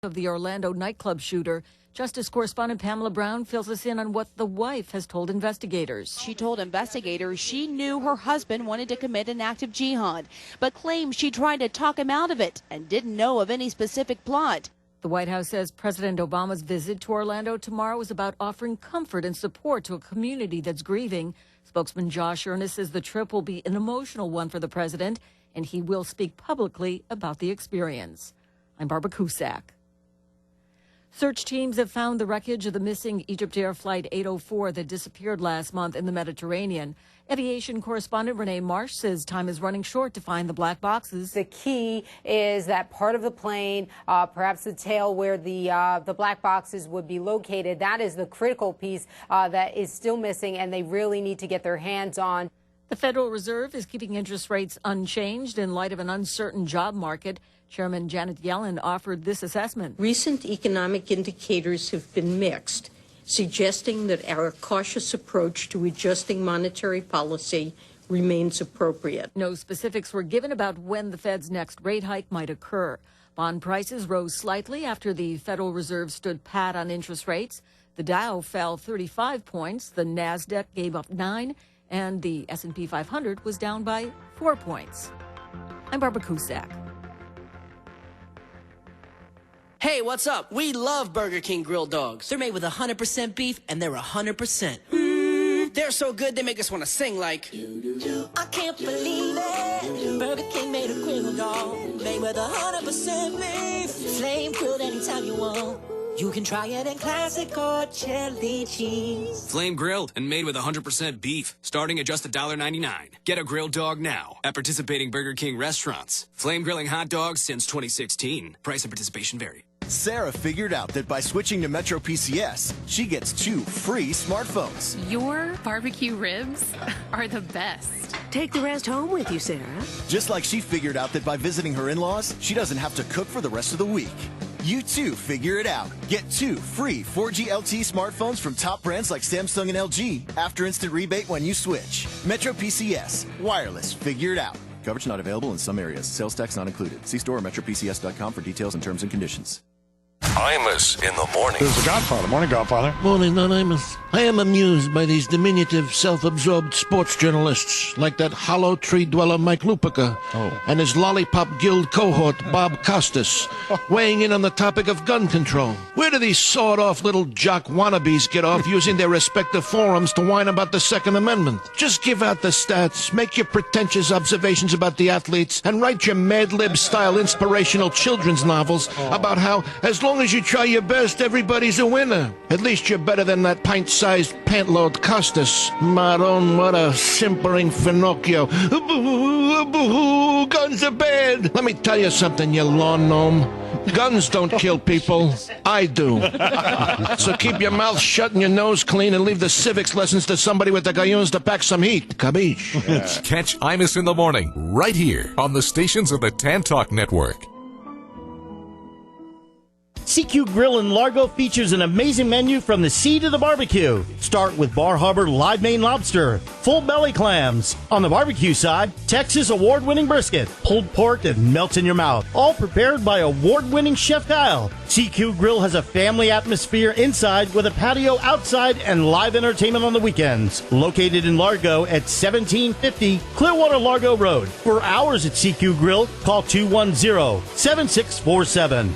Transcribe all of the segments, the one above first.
of the Orlando nightclub shooter. Justice correspondent Pamela Brown fills us in on what the wife has told investigators. She told investigators she knew her husband wanted to commit an act of jihad, but claims she tried to talk him out of it and didn't know of any specific plot. The White House says President Obama's visit to Orlando tomorrow is about offering comfort and support to a community that's grieving. Spokesman Josh Earnest says the trip will be an emotional one for the president, and he will speak publicly about the experience. I'm Barbara Cusack. Search teams have found the wreckage of the missing Egypt Air Flight 804 that disappeared last month in the Mediterranean. Aviation correspondent Renee Marsh says time is running short to find the black boxes. The key is that part of the plane, perhaps the tail where the black boxes would be located, that is the critical piece that is still missing, and they really need to get their hands on. The Federal Reserve is keeping interest rates unchanged in light of an uncertain job market. Chairman Janet Yellen offered this assessment. Recent economic indicators have been mixed, suggesting that our cautious approach to adjusting monetary policy remains appropriate. No specifics were given about when the Fed's next rate hike might occur. Bond prices rose slightly after the Federal Reserve stood pat on interest rates. The Dow fell 35 points, the NASDAQ gave up 9, and the S&P 500 was down by 4 points. I'm Barbara Cusack. Hey, what's up? We love Burger King grilled dogs. They're made with 100% beef, and they're 100%. They're so good, they make us want to sing like... I can't believe it. Burger King made a grilled dog. Made with 100% beef. Flame grilled anytime you want. You can try it in classic or chili cheese. Flame grilled and made with 100% beef, starting at just $1.99. Get a grilled dog now at participating Burger King restaurants. Flame grilling hot dogs since 2016. Price and participation vary. Sarah figured out that by switching to Metro PCS, she gets 2 free smartphones. Your barbecue ribs are the best. Take the rest home with you, Sarah. Just like she figured out that by visiting her in-laws, she doesn't have to cook for the rest of the week. You too figure it out. Get 2 free 4G LTE smartphones from top brands like Samsung and LG after instant rebate when you switch. Metro PCS. Wireless. Figure it out. Coverage not available in some areas. Sales tax not included. See store or metropcs.com for details and terms and conditions. Imus in the morning. This is the Godfather. Morning, Godfather. Morning, Imus. I am amused by these diminutive, self-absorbed sports journalists like that hollow tree dweller Mike Lupica and his lollipop guild cohort Bob Costas weighing in on the topic of gun control. Where do these sawed-off little jock wannabes get off using their respective forums to whine about the Second Amendment? Just give out the stats, make your pretentious observations about the athletes, and write your Mad Lib-style inspirational children's novels about how, as long as you try your best, everybody's a winner. At least you're better than that pint-sized pantload Costas. Maron, what a simpering Finocchio. Guns are bad. Let me tell you something, you lawn gnome. Guns don't kill people. I do. So keep your mouth shut and your nose clean and leave the civics lessons to somebody with the galloons to pack some heat. Capiche? Yeah. Catch Imus in the morning right here on the stations of the Tan Talk Network. CQ Grill in Largo features an amazing menu from the sea to the barbecue. Start with Bar Harbor live Maine lobster, full belly clams. On the barbecue side, Texas award-winning brisket, pulled pork that melts in your mouth. All prepared by award-winning Chef Kyle. CQ Grill has a family atmosphere inside with a patio outside and live entertainment on the weekends. Located in Largo at 1750 Clearwater Largo Road. For hours at CQ Grill, call 210-7647.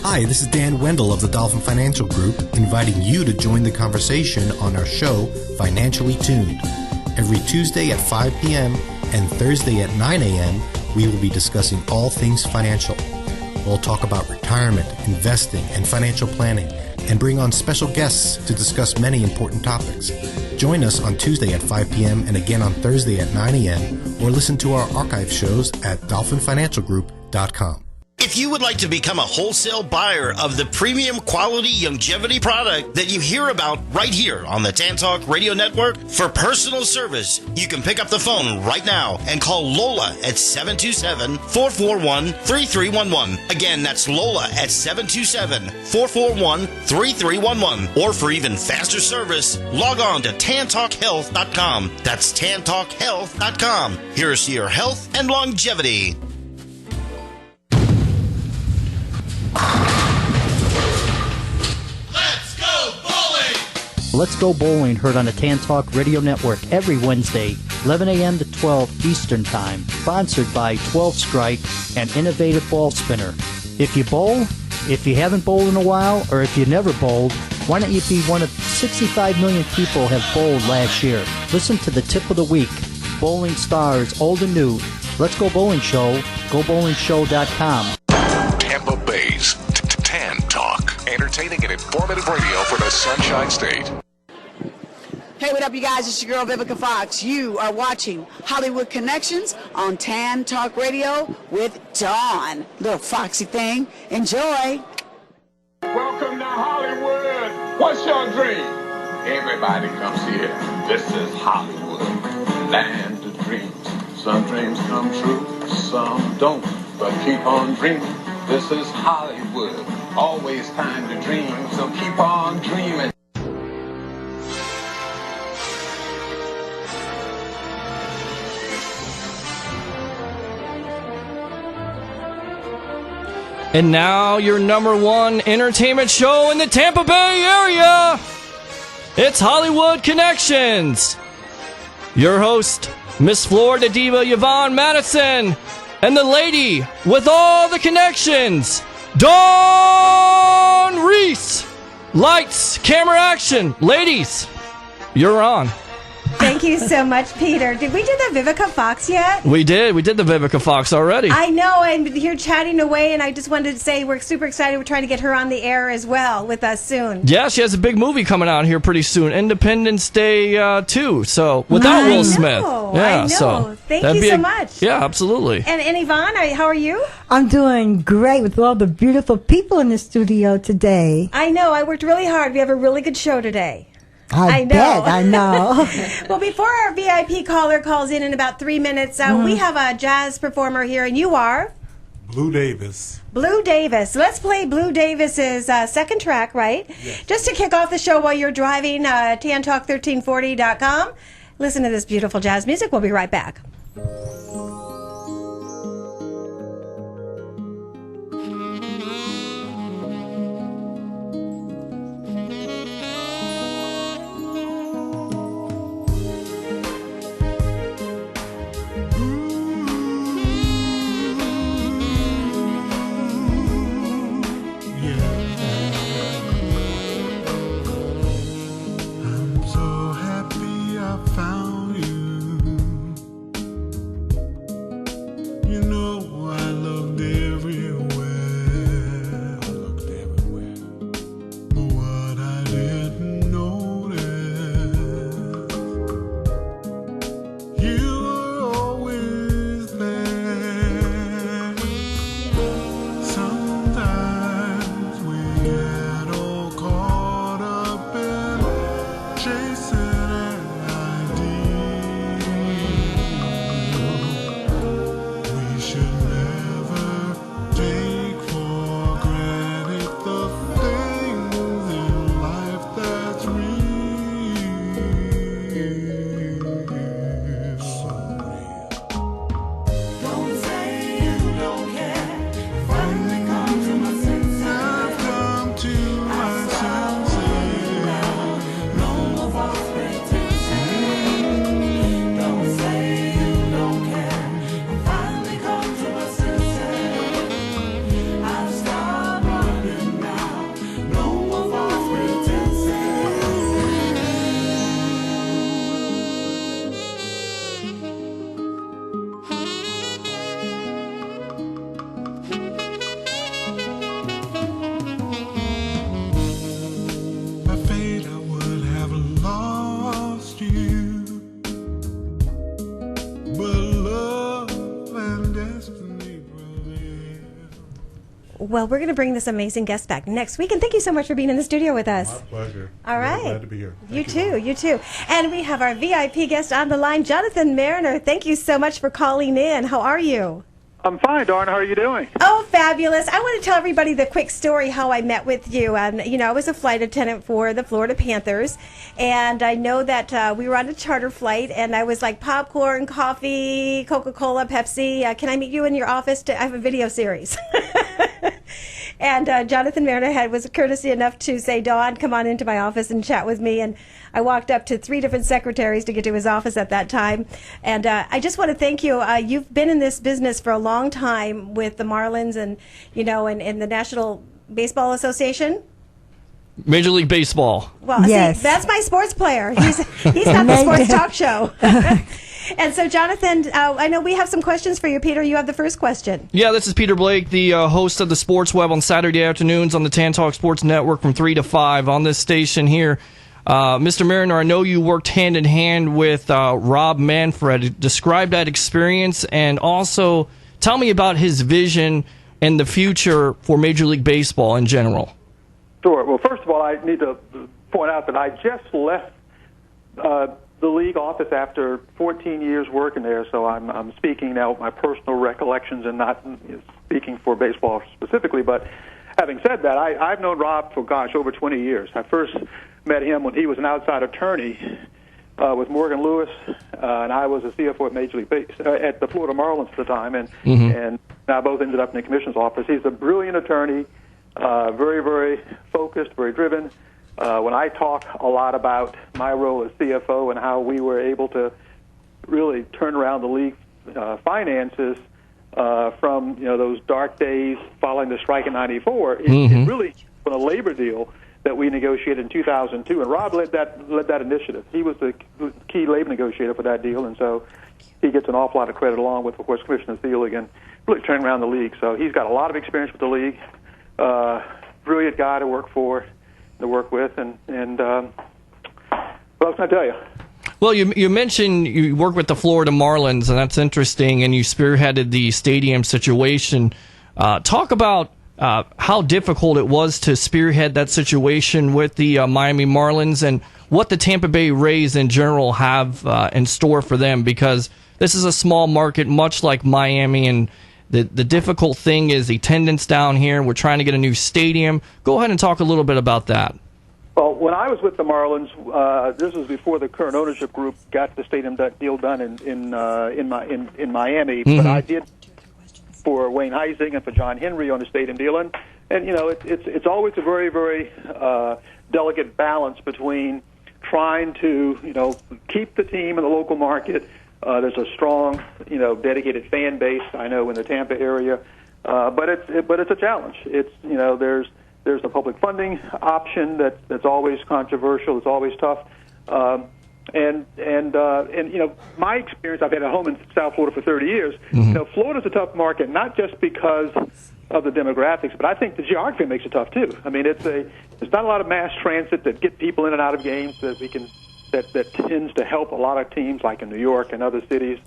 Hi, this is Dan Wendell of the Dolphin Financial Group, inviting you to join the conversation on our show, Financially Tuned. Every Tuesday at 5 p.m. and Thursday at 9 a.m., we will be discussing all things financial. We'll talk about retirement, investing, and financial planning, and bring on special guests to discuss many important topics. Join us on Tuesday at 5 p.m. and again on Thursday at 9 a.m., or listen to our archive shows at dolphinfinancialgroup.com. If you would like to become a wholesale buyer of the premium quality longevity product that you hear about right here on the Tan Talk Radio Network for personal service, you can pick up the phone right now and call Lola at 727-441-3311. Again, that's Lola at 727-441-3311. Or for even faster service, log on to tantalkhealth.com. That's tantalkhealth.com. Here's your health and longevity. Let's Go Bowling, heard on the Tan Talk Radio Network every Wednesday, 11 a.m. to 12 Eastern Time. Sponsored by 12 Strike and Innovative Ball Spinner. If you bowl, if you haven't bowled in a while, or if you never bowled, why don't you be one of 65 million people have bowled last year? Listen to the Tip of the Week, Bowling Stars, old and new. Let's Go Bowling Show, gobowlingshow.com. Tampa Bay's Tan Talk. Entertaining and informative radio for the Sunshine State. Hey, what up, you guys? It's your girl, Vivica Fox. You are watching Hollywood Connections on Tan Talk Radio with Dawn. Little foxy thing. Enjoy. Welcome to Hollywood. What's your dream? Everybody comes here. This is Hollywood, land of dreams. Some dreams come true, some don't. But keep on dreaming. This is Hollywood. Always time to dream, so keep on dreaming. And now your number one entertainment show in the Tampa Bay area. It's Hollywood Connections. Your host, Miss Florida Diva Yvonne Madison, and the lady with all the connections, Dawn Reese. Lights, camera, action. Ladies, you're on. Thank you so much, Peter. Did we do the Vivica Fox yet? We did. We did the Vivica Fox already. I know. I'm here chatting away, and I just wanted to say we're super excited. We're trying to get her on the air as well with us soon. Yeah, she has a big movie coming out here pretty soon, Independence Day 2. So without Will Smith. Yeah, I know. So Thank you so much. Yeah, absolutely. And Yvonne, how are you? I'm doing great with all the beautiful people in the studio today. I know. I worked really hard. We have a really good show today. I know. Well, before our VIP caller calls in about 3 minutes, we have a jazz performer here, and you are? Blue Davis. Blue Davis. Let's play Blue Davis's second track, right? Yes. Just to kick off the show while you're driving, tantalk1340.com. Listen to this beautiful jazz music. We'll be right back. Well, we're going to bring this amazing guest back next week, and thank you so much for being in the studio with us. My pleasure. All right. Glad to be here. You too. And we have our VIP guest on the line, Jonathan Mariner. Thank you so much for calling in. How are you? I'm fine, Dawn. How are you doing? Oh, fabulous. I want to tell everybody the quick story how I met with you. I was a flight attendant for the Florida Panthers, and I know that we were on a charter flight, and I was like popcorn, coffee, Coca-Cola, Pepsi. Can I meet you in your office? I have a video series. And Jonathan Mariner was courtesy enough to say, Dawn, come on into my office and chat with me. And I walked up to 3 different secretaries to get to his office at that time. And I just want to thank you. You've been in this business for a long time with the Marlins and, and the National Baseball Association. Major League Baseball. Well, yes. See, that's my sports player. He's got the sports talk show. And so, Jonathan, I know we have some questions for you. Peter, you have the first question. Yeah, this is Peter Blake, the host of the Sports Web on Saturday afternoons on the Tan Talk Sports Network from 3 to 5 on this station here. Mr. Mariner, I know you worked hand in hand with Rob Manfred. Describe that experience and also tell me about his vision and the future for Major League Baseball in general. Sure. Well, first of all, I need to point out that I just left the league office after 14 years working there, so I'm speaking now with my personal recollections and not speaking for baseball specifically. But having said that, I've known Rob for, over 20 years. I first met him when he was an outside attorney with Morgan Lewis, and I was a CFO at Major League at the Florida Marlins at the time, and I both ended up in the commissioner's office. He's a brilliant attorney. Very, very focused, very driven. When I talk a lot about my role as CFO and how we were able to really turn around the league finances from those dark days following the strike in '94, it really was a labor deal that we negotiated in 2002, and Rob led that initiative. He was the key labor negotiator for that deal, and so he gets an awful lot of credit along with, of course, Commissioner Thiel again, really turning around the league. So he's got a lot of experience with the league. Brilliant guy to work with, and what else can I tell you? Well, you mentioned you work with the Florida Marlins, and that's interesting, and you spearheaded the stadium situation. Talk about how difficult it was to spearhead that situation with the Miami Marlins and what the Tampa Bay Rays in general have in store for them, because this is a small market, much like Miami, and the difficult thing is the attendance down here. We're trying to get a new stadium. Go ahead and talk a little bit about that. Well, when I was with the Marlins, this was before the current ownership group got the stadium deal done in Miami. But I did for Wayne Heising and for John Henry on the stadium deal, and it's always a very, very delicate balance between trying to keep the team in the local market. There's a strong, dedicated fan base, I know, in the Tampa area, but it's a challenge. It's there's a public funding option that's always controversial. It's always tough, and my experience. I've had a home in South Florida for 30 years. Florida's a tough market, not just because of the demographics, but I think the geography makes it tough too. I mean, there's not a lot of mass transit that get people in and out of games that we can. That tends to help a lot of teams like in New York and other cities.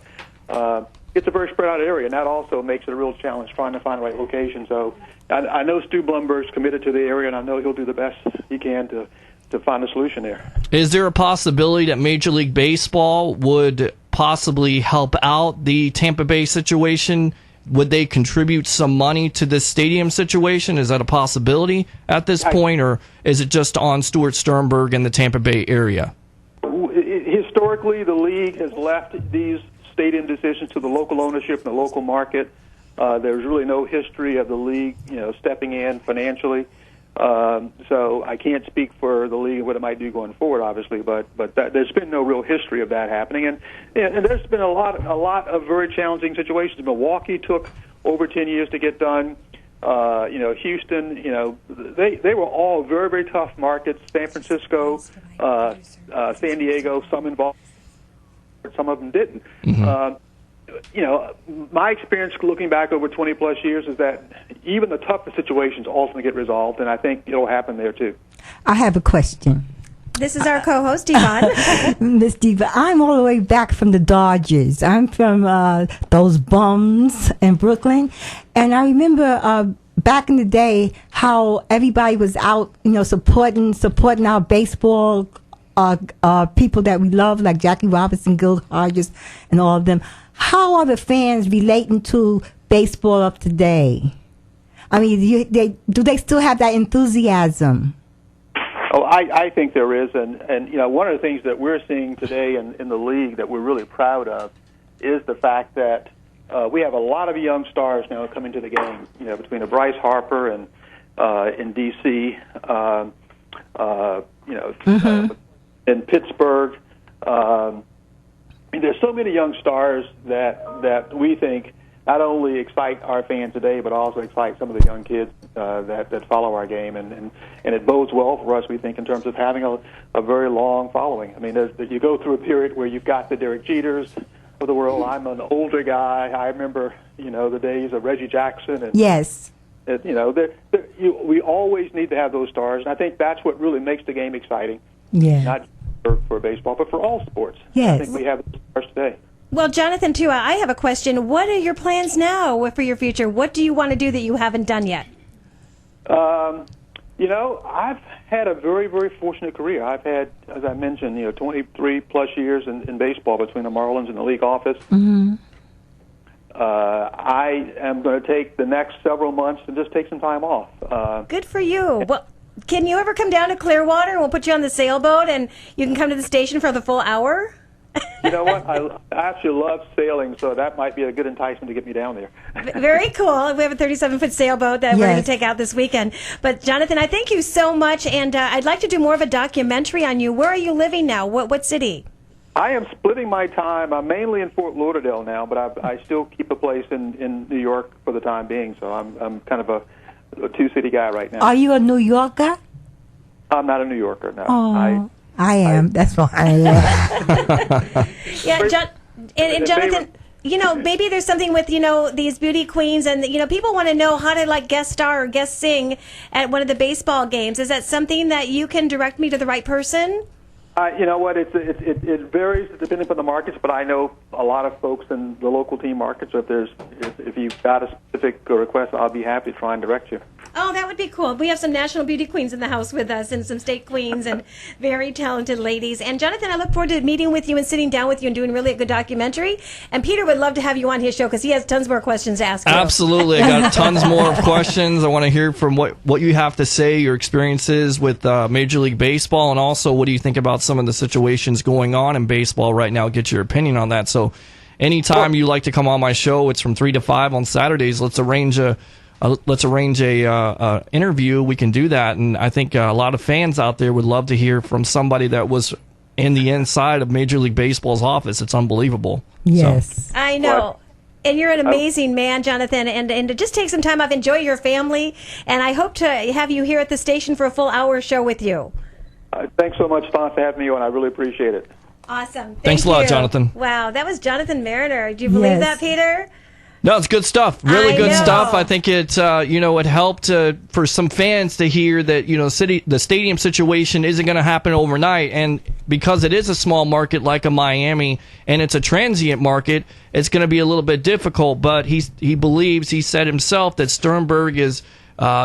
It's a very spread out area, and that also makes it a real challenge trying to find the right location. So I know Stu Blumberg's committed to the area, and I know he'll do the best he can to find a solution there. Is there a possibility that Major League Baseball would possibly help out the Tampa Bay situation? Would they contribute some money to this stadium situation? Is that a possibility at this point, or is it just on Stuart Sternberg and the Tampa Bay area? Historically, the league has left these stadium decisions to the local ownership and the local market. There's really no history of the league, stepping in financially. So I can't speak for the league and what it might do going forward, obviously. But there's been no real history of that happening, and there's been a lot of very challenging situations. Milwaukee took over 10 years to get done. Houston, they were all very, very tough markets. San Francisco, San Diego, some involved, some of them didn't. My experience looking back over 20 plus years is that even the toughest situations ultimately get resolved, and I think it'll happen there too. I have a question. This is our co-host, Yvonne. Miss Diva, I'm all the way back from the Dodgers. I'm from those bums in Brooklyn. And I remember back in the day how everybody was out, supporting our baseball people that we love, like Jackie Robinson, Gil Hodges, and all of them. How are the fans relating to baseball of today? I mean, do they still have that enthusiasm? Oh, I think there is, and one of the things that we're seeing today in the league that we're really proud of is the fact that we have a lot of young stars now coming to the game. Between Bryce Harper and in D.C., in Pittsburgh. There's so many young stars that we think not only excite our fans today, but also excite some of the young kids that follow our game, and it bodes well for us, we think, in terms of having a very long following. I mean, you go through a period where you've got the Derek Jeters of the world. I'm an older guy. I remember, the days of Reggie Jackson. And, yes. We always need to have those stars, and I think that's what really makes the game exciting. Yeah. Not for baseball, but for all sports. Yes. I think we have those stars today. Well, Jonathan, too, I have a question. What are your plans now for your future? What do you want to do that you haven't done yet? I've had a very, very fortunate career. I've had, as I mentioned, 23-plus years in baseball between the Marlins and the league office. Mm-hmm. I am going to take the next several months and just take some time off. Good for you. Well, can you ever come down to Clearwater and we'll put you on the sailboat and you can come to the station for the full hour? You know what? I actually love sailing, so that might be a good enticement to get me down there. Very cool. We have a 37-foot sailboat that we're going to take out this weekend. But, Jonathan, I thank you so much, and I'd like to do more of a documentary on you. Where are you living now? What city? I am splitting my time. I'm mainly in Fort Lauderdale now, but I still keep a place in New York for the time being, so I'm kind of a two-city guy right now. Are you a New Yorker? I'm not a New Yorker, no. Oh, I am. That's why I am. Yeah, and Jonathan, maybe there's something with, these beauty queens and, people want to know how to, guest star or guest sing at one of the baseball games. Is that something that you can direct me to the right person? You know what? It varies depending upon the markets, but I know a lot of folks in the local team markets. So if you've got a specific request, I'll be happy to try and direct you. Oh, that would be cool. We have some national beauty queens in the house with us and some state queens and very talented ladies. And Jonathan, I look forward to meeting with you and sitting down with you and doing really a good documentary. And Peter would love to have you on his show because he has tons more questions to ask you. Absolutely. I got tons more questions. I want to hear from what you have to say, your experiences with Major League Baseball, and also what do you think about some of the situations going on in baseball right now. Get your opinion on that. So anytime you like to come on my show, it's from 3 to 5 on Saturdays. Let's arrange a interview. We can do that, and I think a lot of fans out there would love to hear from somebody that was in the inside of Major League Baseball's office. It's unbelievable. Yes, I know. And you're an amazing man, Jonathan, and just take some time off, enjoy your family, and I hope to have you here at the station for a full hour show with you. Thanks so much, Don, for having me on. I really appreciate it. Awesome. Thanks a lot, Jonathan. Wow, that was Jonathan Mariner. Do you believe that, Peter? No, it's good stuff. Really good stuff. I think it helped for some fans to hear that the stadium situation isn't going to happen overnight, and because it is a small market like a Miami and it's a transient market, it's going to be a little bit difficult. But he said himself that Sternberg is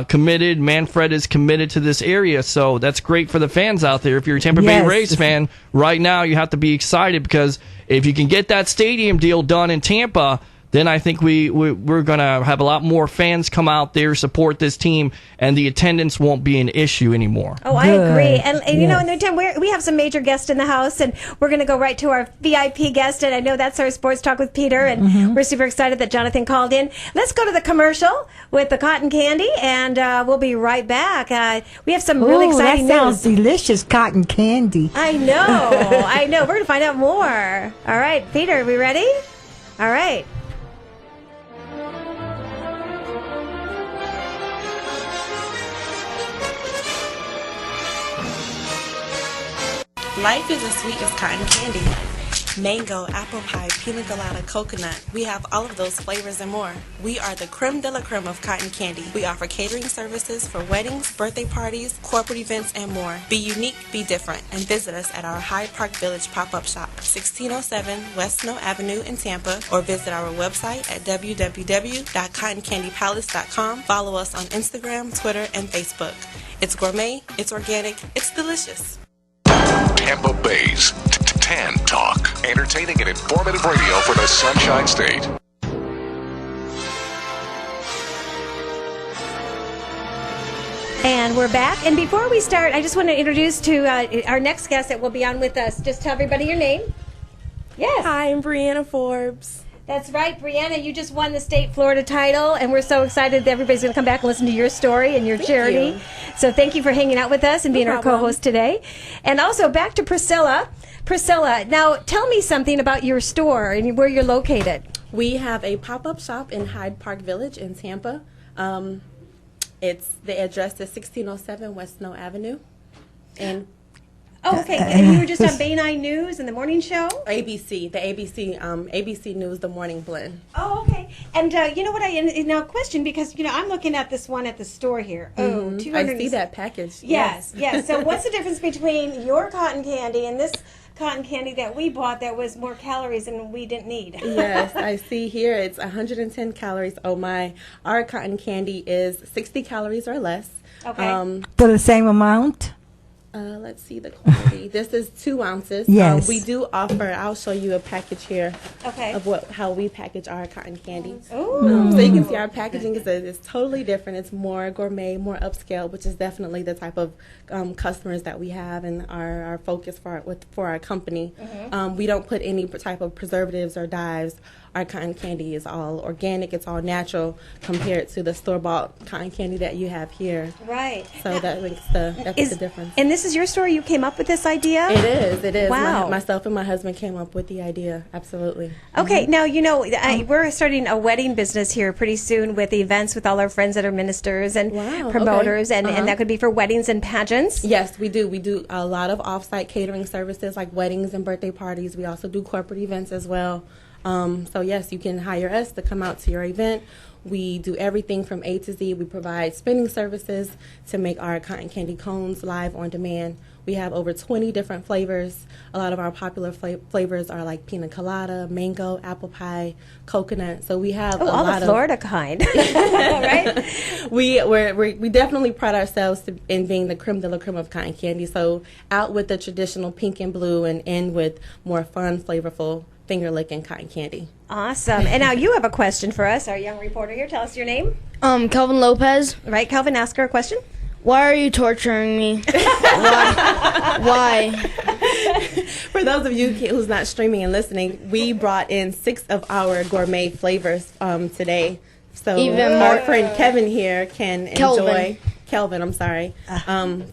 committed. Manfred is committed to this area, so that's great for the fans out there. If you're a Tampa Bay Rays fan, right now you have to be excited because if you can get that stadium deal done in Tampa, then I think we're going to have a lot more fans come out there, support this team, and the attendance won't be an issue anymore. Oh, I agree. And in the meantime, we have some major guests in the house, and we're going to go right to our VIP guest, and I know that's our Sports Talk with Peter, and we're super excited that Jonathan called in. Let's go to the commercial with the cotton candy, and we'll be right back. We have some really exciting that sounds news. delicious, cotton candy. I know. We're going to find out more. All right, Peter, are we ready? All right. Life is as sweet as cotton candy. Mango, apple pie, pina colada, coconut. We have all of those flavors and more. We are the creme de la creme of cotton candy. We offer catering services for weddings, birthday parties, corporate events, and more. Be unique, be different, and visit us at our Hyde Park Village pop-up shop, 1607 West Snow Avenue in Tampa, or visit our website at www.cottoncandypalace.com. Follow us on Instagram, Twitter, and Facebook. It's gourmet, it's organic, it's delicious. Tampa Bay's Tan Talk. Entertaining and informative radio for the Sunshine State. And we're back. And before we start, I just want to introduce to our next guest that will be on with us. Just tell everybody your name. Yes. Hi, I'm Bryanna Forbes. That's right, Bryanna. You just won the state Florida title, and we're so excited that everybody's going to come back and listen to your story and your charity. So thank you for hanging out with us and being our co-host today. And also back to Priscilla. Priscilla, now tell me something about your store and where you're located. We have a pop-up shop in Hyde Park Village in Tampa. The address is 1607 West Snow Avenue. And okay. And you were just on Bay 9 News and the morning show? ABC News, the morning blend. Oh, okay. And you know what now question, because I'm looking at this one at the store here. Oh, 200. I see that package. Yes. So what's the difference between your cotton candy and this cotton candy that we bought that was more calories than we didn't need? Yes, I see here it's 110 calories. Oh my. Our cotton candy is 60 calories or less. Okay. For the same amount? Let's see the quantity. This is 2 ounces. Yes. We do offer, I'll show you a package here of how we package our cotton candy. Ooh. So you can see our packaging is totally different. It's more gourmet, more upscale, which is definitely the type of customers that we have and our focus for our company. We don't put any type of preservatives or dyes. Our cotton candy is all organic. It's all natural compared to the store-bought cotton candy that you have here. Right. So that makes the difference. And this is your store? You came up with this idea? It is. Wow. Myself and my husband came up with the idea. Absolutely. Okay. Now, we're starting a wedding business here pretty soon with events with all our friends that are ministers and promoters, and that could be for weddings and pageants. Yes, we do. We do a lot of off-site catering services like weddings and birthday parties. We also do corporate events as well. So yes, you can hire us to come out to your event. We do everything from A to Z. We provide spinning services to make our cotton candy cones live on demand. We have over 20 different flavors. A lot of our popular flavors are like pina colada, mango, apple pie, coconut. So we have a all lot the Florida kind, right? We definitely pride ourselves in being the creme de la creme of cotton candy. So out with the traditional pink and blue and in with more fun, flavorful finger-licking cotton candy. Awesome. And now you have a question for us, our young reporter here. Tell us your name. Kelvin Lopez. Right, Kelvin, ask her a question. Why are you torturing me? Why? For those of you who's not streaming and listening, we brought in 6 of our gourmet flavors today. So our friend Kevin here can enjoy. Kelvin, I'm sorry.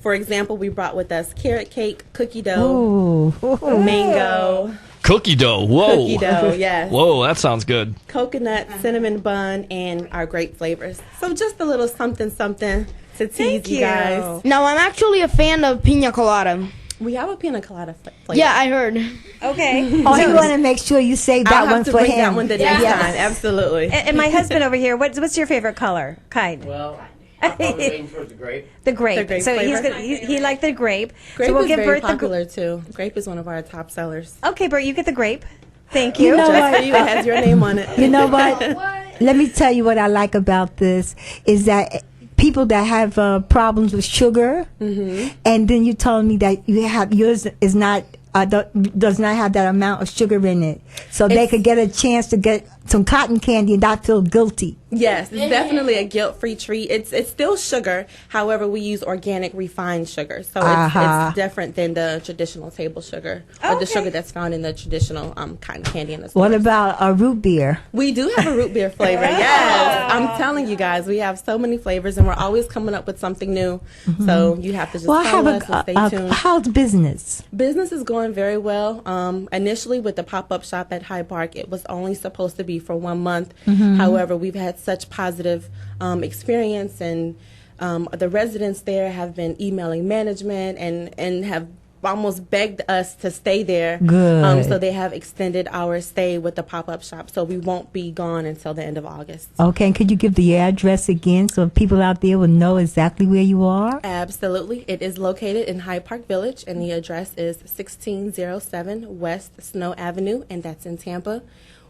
For example, we brought with us carrot cake, cookie dough, mango. Cookie dough, whoa. Cookie dough, yes. Whoa, that sounds good. Coconut, cinnamon bun, and our grape flavors. So just a little something to tease you guys. Now, I'm actually a fan of pina colada. We have a pina colada flavor. Yeah, I heard. Okay. You want to make sure you save that one for him. I'll have to bring that one the next time, absolutely. And my husband over here, what's your favorite color? Kind? Well, I'm probably leaning towards the grape. The grape. So flavor. he liked the grape. Grape so we'll is give very Bert popular too. Grape is one of our top sellers. Okay, Bert, you get the grape. Thank you. You know Just what? for you, it has your name on it. You know what? Let me tell you what I like about this is that people that have problems with sugar, and then you told me that yours is not does not have that amount of sugar in it, so they could get a chance to get some cotton candy and not feel guilty. Yes, it's definitely a guilt-free treat. It's still sugar. However, we use organic refined sugar, so it's different than the traditional table sugar or the sugar that's found in the traditional cotton candy in the store. What about a root beer? We do have a root beer flavor. Yes, I'm telling you guys, we have so many flavors, and we're always coming up with something new. So you have to just follow us and stay tuned. How's business? Business is going very well. Initially, with the pop-up shop at Hyde Park, it was only supposed to be for 1 month. However, we've had such positive experience, and the residents there have been emailing management and have almost begged us to stay there. Good. So they have extended our stay with the pop-up shop, so we won't be gone until the end of August. Okay, and could you give the address again so people out there will know exactly where you are? Absolutely. It is located in Hyde Park Village, and the address is 1607 West Snow Avenue, and that's in Tampa.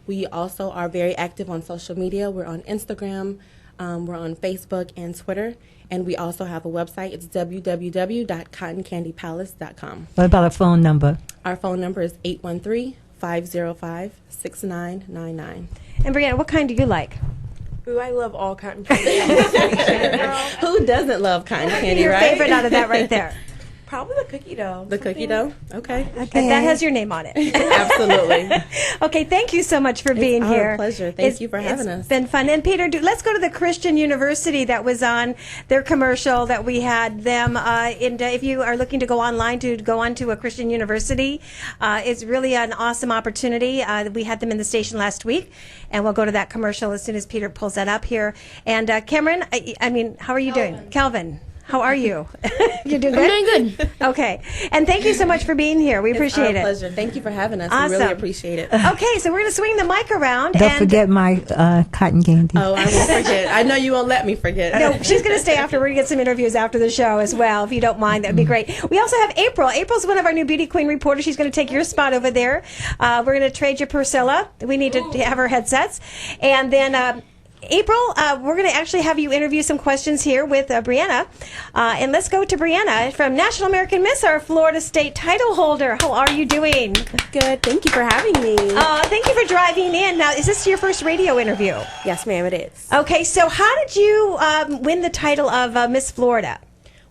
We also are very active on social media. We're on Instagram, we're on Facebook and Twitter, and we also have a website. It's www.cottoncandypalace.com. What about a phone number? Our phone number is 813-505-6999. And Bryanna, what kind do you like? Ooh, I love all cotton candy. Who doesn't love cotton candy, Your right? favorite out of that right there? Probably the cookie dough. The cookie dough? Okay. And that has your name on it. Absolutely. Okay, thank you so much for being our here. pleasure. Thank you for having us. It's been fun. And Peter, let's go to the Christian University that was on their commercial that we had them. If you are looking to go online to go on to a Christian University, it's really an awesome opportunity. We had them in the station last week, and we'll go to that commercial as soon as Peter pulls that up here. And Cameron, how are you doing? Calvin. How are you? You're doing good? I'm doing good. Okay. And thank you so much for being here. We appreciate it. It's our pleasure. Thank you for having us. Awesome. We really appreciate it. Okay, so we're going to swing the mic around. Don't forget my cotton candy. Oh, I won't forget. I know you won't let me forget. No, she's going to stay after. We're going to get some interviews after the show as well, if you don't mind. That would be great. We also have April. April's one of our new Beauty Queen reporters. She's going to take your spot over there. We're going to trade you Priscilla. We need to have her headsets. And then... April, we're going to actually have you interview some questions here with Bryanna. And let's go to Bryanna from National American Miss, our Florida State title holder. How are you doing? Good. Thank you for having me. Thank you for driving in. Now, is this your first radio interview? Yes, ma'am, it is. Okay, so how did you win the title of Miss Florida?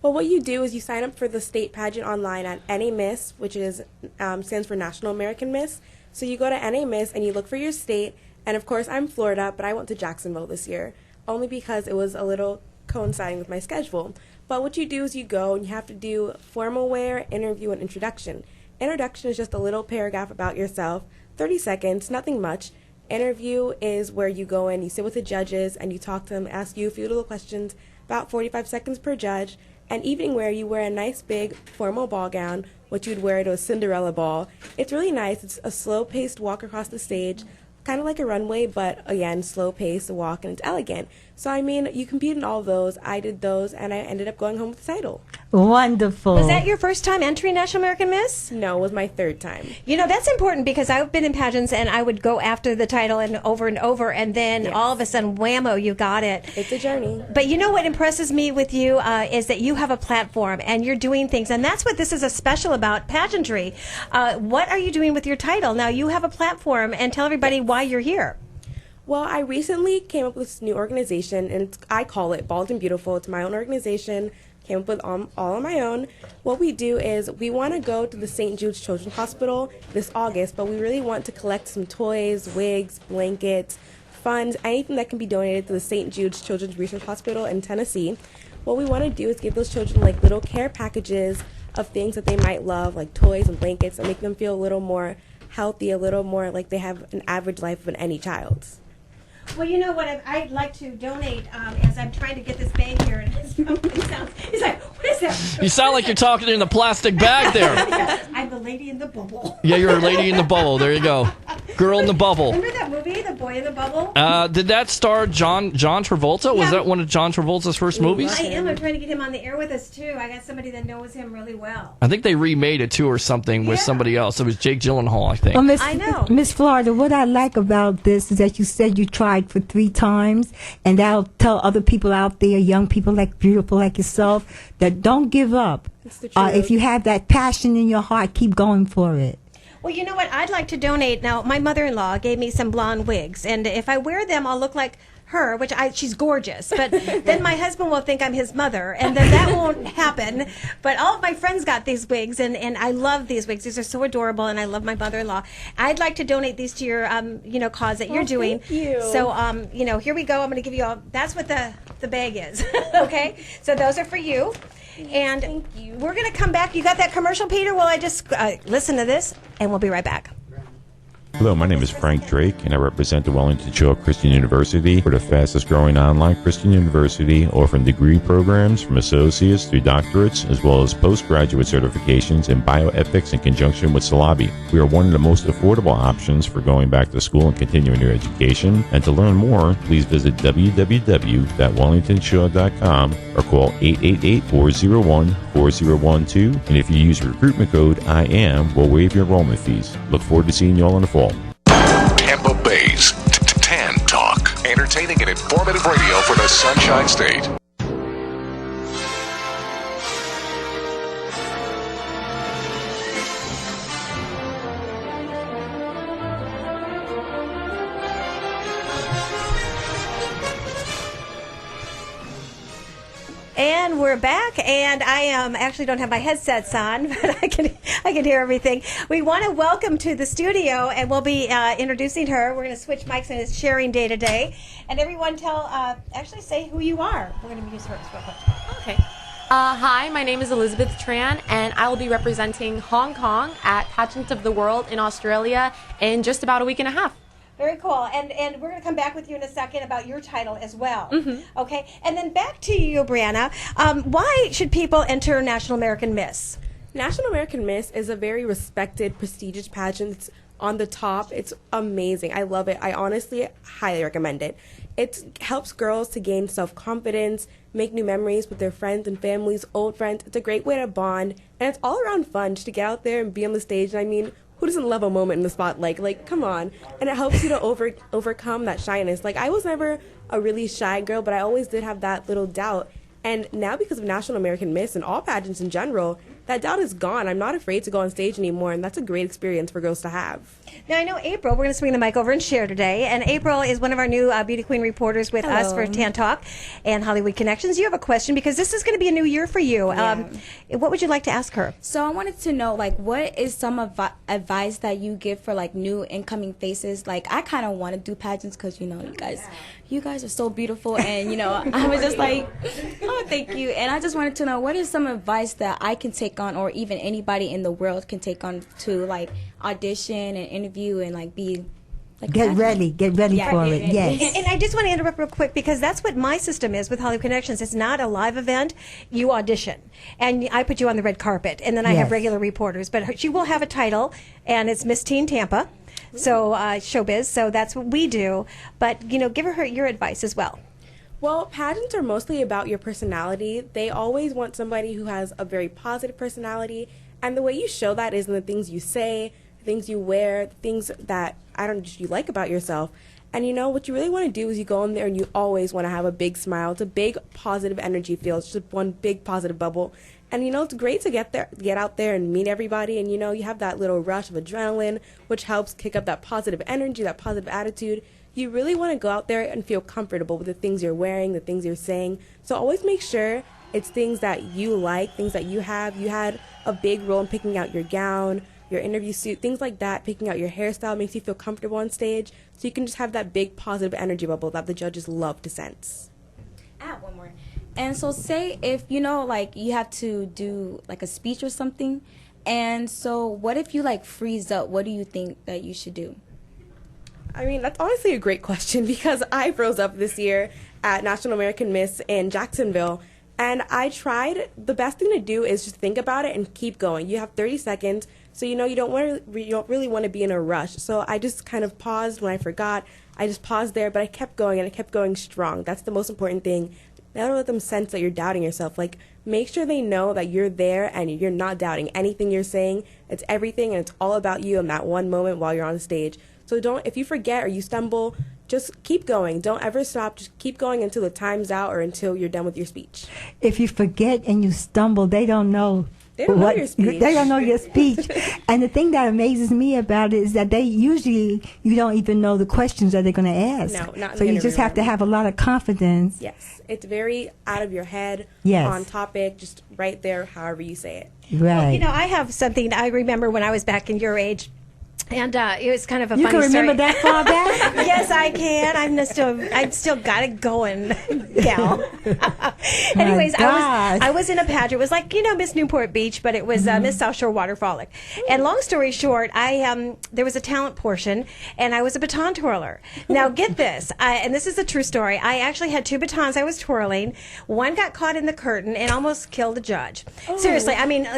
Well, what you do is you sign up for the state pageant online at NA Miss, which is stands for National American Miss. So you go to NA Miss and you look for your state. And of course, I'm Florida, but I went to Jacksonville this year, only because it was a little coinciding with my schedule. But what you do is you go and you have to do formal wear, interview, and introduction. Introduction is just a little paragraph about yourself, 30 seconds, nothing much. Interview is where you go in, you sit with the judges, and you talk to them, ask you a few little questions, about 45 seconds per judge. And evening wear, you wear a nice big formal ball gown, which you'd wear to a Cinderella ball. It's really nice. It's a slow-paced walk across the stage, kind of like a runway, but again, slow pace walk, and it's elegant. So I mean, you compete in all of those. I did those, and I ended up going home with the title. Wonderful. Was that your first time entering National American Miss? No, it was my third time. You know, that's important because I've been in pageants and I would go after the title and over, and then all of a sudden, whammo, you got it. It's a journey. But you know what impresses me with you is that you have a platform and you're doing things, and that's what this is a special about pageantry. What are you doing with your title? Now, you have a platform, and tell everybody why you're here. Well, I recently came up with this new organization, and I call it Bald and Beautiful. It's my own organization. Came up with all on my own. What we do is we want to go to the St. Jude's Children's Hospital this August, but we really want to collect some toys, wigs, blankets, funds, anything that can be donated to the St. Jude's Children's Research Hospital in Tennessee. What we want to do is give those children like little care packages of things that they might love, like toys and blankets, and make them feel a little more healthy, a little more like they have an average life of any child. Well, you know what? I'd like to donate as I'm trying to get this bag here. And it's like, what is that? You sound like you're talking in a plastic bag there. I'm the lady in the bubble. Yeah, you're a lady in the bubble. There you go. Girl in the bubble. Remember that movie, The Boy in the Bubble? Did that star John Travolta? Was that one of John Travolta's first movies? I am. I'm trying to get him on the air with us, too. I got somebody that knows him really well. I think they remade it, too, or something with somebody else. It was Jake Gyllenhaal, I think. Well, I know. Miss Florida, what I like about this is that you said you tried for 3 times, and that'll tell other people out there, young people like beautiful like yourself, that don't give up. If you have that passion in your heart, keep going for it. Well, you know what? I'd like to donate. Now, my mother-in-law gave me some blonde wigs, and if I wear them, I'll look like her, which she's gorgeous. But then my husband will think I'm his mother, and then that won't happen. But all of my friends got these wigs, and I love these wigs. These are so adorable, and I love my mother-in-law. I'd like to donate these to your, cause that you're doing. Thank you. So, here we go. I'm going to give you all. That's what the bag is. Okay. So those are for you. And thank you. We're going to come back. You got that commercial, Peter? Well, I just listen to this, and we'll be right back. Hello, my name is Frank Drake, and I represent the Wellington Shore Christian University. We're the fastest growing online Christian university, offering degree programs from associates through doctorates, as well as postgraduate certifications in bioethics in conjunction with Salabi. We are one of the most affordable options for going back to school and continuing your education. And to learn more, please visit www.wellingtonshaw.com or call 888-401-4012. And if you use recruitment code IAM, we'll waive your enrollment fees. Look forward to seeing you all in the fall. Tampa Bay's Tan Talk. Entertaining and informative radio for the Sunshine State. And we're back, and I actually don't have my headsets on, but I can hear everything. We want to welcome to the studio, and we'll be introducing her. We're going to switch mics, and it's sharing day to day. And everyone actually say who you are. We're going to use hers real quick. Okay. Hi, my name is Elizabeth Tran, and I will be representing Hong Kong at Pageant of the World in Australia in just about a week and a half. Very cool. And we're going to come back with you in a second about your title as well. Okay. And then back to you, Bryanna. Why should people enter National American Miss? National American Miss is a very respected, prestigious pageant. It's on the top. It's amazing. I love it. I honestly highly recommend it. It helps girls to gain self-confidence, make new memories with their friends and families, old friends. It's a great way to bond, and it's all around fun just to get out there and be on the stage. And I mean, who doesn't love a moment in the spotlight? Like, come on. And it helps you to overcome that shyness. Like, I was never a really shy girl, but I always did have that little doubt. And now because of National American Miss and all pageants in general, that doubt is gone. I'm not afraid to go on stage anymore, and that's a great experience for girls to have. Now, I know April, we're going to swing the mic over and share today, and April is one of our new Beauty Queen reporters with us for Tan Talk and Hollywood Connections. You have a question because this is going to be a new year for you. What would you like to ask her? So I wanted to know, like, what is some advice that you give for, like, new incoming faces? Like, I kind of want to do pageants because, you know, you guys are so beautiful, and, you know, I was just like, oh, thank you. And I just wanted to know, what is some advice that I can take on, or even anybody in the world can take on to, like, audition and interview and, like, be like get ready for it. Yes. And I just want to interrupt real quick because that's what my system is with Hollywood Connections. It's not a live event. You audition, and I put you on the red carpet, and then I have regular reporters. But she will have a title, and it's Miss Teen Tampa. So showbiz. So that's what we do. But, you know, give her your advice as well. Well, pageants are mostly about your personality. They always want somebody who has a very positive personality, and the way you show that is in the things you say, the things you wear, the things that you like about yourself. And you know what you really want to do is you go in there and you always want to have a big smile. It's a big positive energy field. It's just one big positive bubble. And you know, it's great to get out there and meet everybody, and you know, you have that little rush of adrenaline, which helps kick up that positive energy, that positive attitude. You really want to go out there and feel comfortable with the things you're wearing, the things you're saying. So always make sure it's things that you like, things that you have. You had a big role in picking out your gown, your interview suit, things like that. Picking out your hairstyle makes you feel comfortable on stage, so you can just have that big positive energy bubble that the judges love to sense. I have one more. And so say if, you know, like, you have to do, like, a speech or something, and so what if you, like, freeze up? What do you think that you should do? I mean, that's honestly a great question because I froze up this year at National American Miss in Jacksonville, and I tried. The best thing to do is just think about it and keep going. You have 30 seconds, so you know you don't really want to be in a rush. So I just kind of paused when I forgot. I just paused there, but I kept going, and I kept going strong. That's the most important thing. Never let them sense that you're doubting yourself. Like, make sure they know that you're there and you're not doubting anything you're saying. It's everything, and it's all about you in that one moment while you're on stage. So if you forget or you stumble, just keep going. Don't ever stop. Just keep going until the time's out or until you're done with your speech. If you forget and you stumble, they don't know. They don't know your speech. They don't know your speech. And the thing that amazes me about it is that you don't even know the questions that they're going to ask. No, not in so the you just have to have a lot of confidence. Yes. It's very out of your head, on topic, just right there, however you say it. Right. Well, you know, I have something I remember when I was back in your age. And it was kind of a funny story. You can remember that far back? Yes, I can. I've still got it going, gal. Anyways, I was in a pageant. It was like, you know, Miss Newport Beach, but it was Miss South Shore Water Frolic. And long story short, there was a talent portion, and I was a baton twirler. Now, get this, and this is a true story. I actually had 2 batons I was twirling. One got caught in the curtain and almost killed a judge. Seriously, I mean,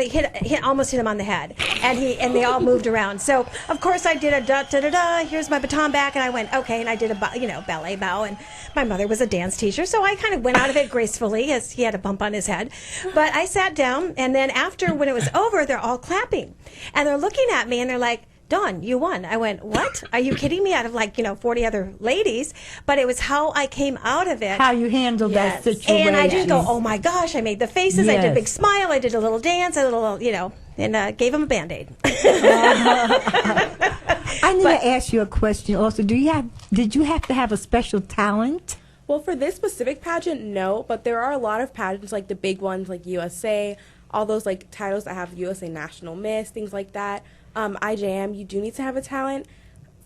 almost hit him on the head, and they all moved around. So, of course, I did a da-da-da-da, here's my baton back, and I went, okay, and I did a ballet bow, and my mother was a dance teacher, so I kind of went out of it gracefully, as he had a bump on his head. But I sat down, and then after, when it was over, they're all clapping, and they're looking at me, and they're like, Dawn, you won. I went, what? Are you kidding me? Out of 40 other ladies. But it was how I came out of it. How you handled that situation. And I didn't go, oh my gosh, I made the faces. I did a big smile. I did a little dance, and gave him a Band-Aid. I need to ask you a question also. Did you have to have a special talent? Well, for this specific pageant, no, but there are a lot of pageants, like the big ones, like USA, all those like titles that have USA National Miss, things like that. IJM, you do need to have a talent.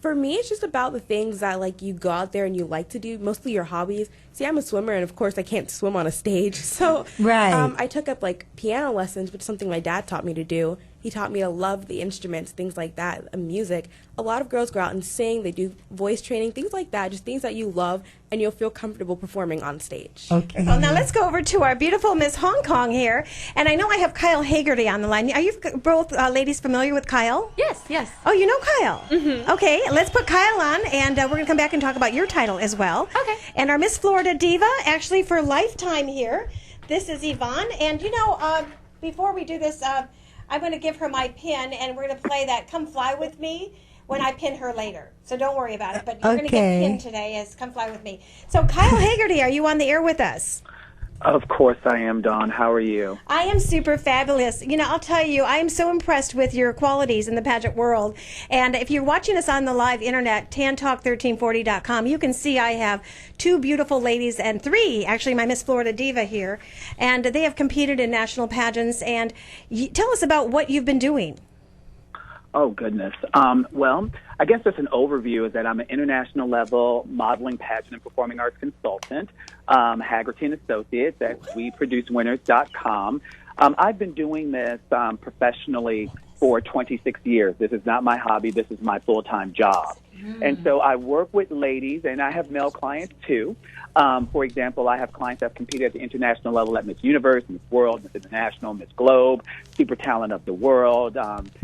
For me, it's just about the things that like you go out there and you like to do, mostly your hobbies. See, I'm a swimmer, and of course I can't swim on a stage, so I took up like piano lessons, which is something my dad taught me to do. He taught me to love the instruments, things like that, and music. A lot of girls go out and sing, they do voice training, things like that, just things that you love and you'll feel comfortable performing on stage. Okay. Well, now let's go over to our beautiful Miss Hong Kong here. And I know I have Kyle Haggerty on the line. Are you both ladies familiar with Kyle? Yes. Oh, you know Kyle? Mm-hmm. Okay, let's put Kyle on, and we're going to come back and talk about your title as well. Okay. And our Miss Florida Diva, actually for lifetime here, this is Yvonne. And, before we do this, I'm going to give her my pin, and we're going to play that Come Fly With Me when I pin her later. So don't worry about it, but you're going to get pinned today as Come Fly With Me. So Kyle Haggerty, are you on the air with us? Of course I am, Dawn. How are you? I am super fabulous. I'll tell you, I am so impressed with your qualities in the pageant world. And if you're watching us on the live internet, tantalk1340.com, you can see I have two beautiful ladies and three, actually my Miss Florida Diva here. And they have competed in national pageants. And tell us about what you've been doing. Oh, goodness. Well, I guess just an overview is that I'm an international level modeling, pageant, and performing arts consultant, Haggerty and Associates at WeProduceWinners.com. I've been doing this professionally for 26 years. This is not my hobby. This is my full-time job. And so I work with ladies, and I have male clients too. For example, I have clients that have competed at the international level at Miss Universe, Miss World, Miss International, Miss Globe, Super Talent of the World,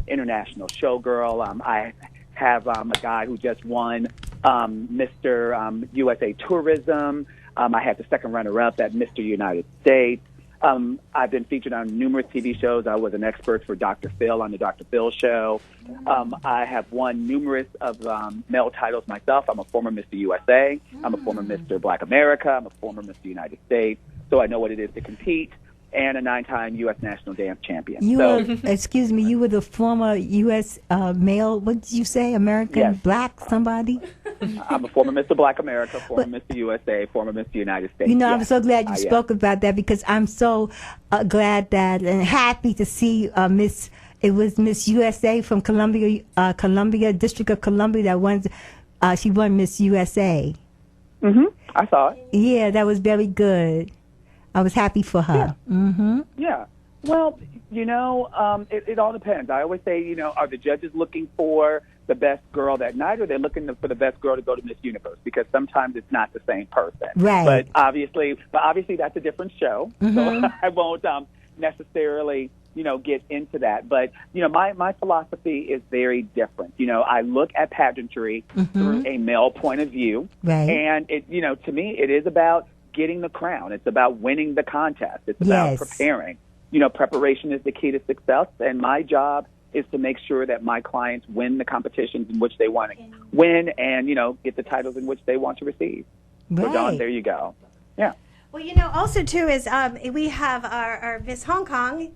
International Showgirl. I have a guy who just won Mr. USA Tourism. I had the second runner-up at Mr. United States. I've been featured on numerous TV shows. I was an expert for Dr. Phil on the Dr. Phil show. I have won numerous of male titles myself. I'm a former Mr. USA. I'm a former Mr. Black America. I'm a former Mr. United States. So I know what it is to compete. And a 9-time U.S. national dance champion. You were the former U.S. Male, what did you say, American Black somebody? I'm a former Mr. Black America, former Mr. USA, former Mr. United States. I'm so glad you spoke about that, because I'm so glad that and happy to see it was Miss USA from Columbia, District of Columbia that won. She won Miss USA. I saw it. Yeah, that was very good. I was happy for her. Yeah. Well, it all depends. I always say, are the judges looking for the best girl that night, or they're looking for the best girl to go to Miss Universe? Because sometimes it's not the same person. Right. But obviously that's a different show. So I won't necessarily, get into that. But, my philosophy is very different. I look at pageantry through a male point of view. Right. And to me, it is about getting the crown. It's about winning the contest. It's about preparing. Preparation is the key to success, and my job is to make sure that my clients win the competitions in which they want to win and, get the titles in which they want to receive. Right. So, Dawn, there you go. Yeah. Well, also, too, is we have our Miss Hong Kong.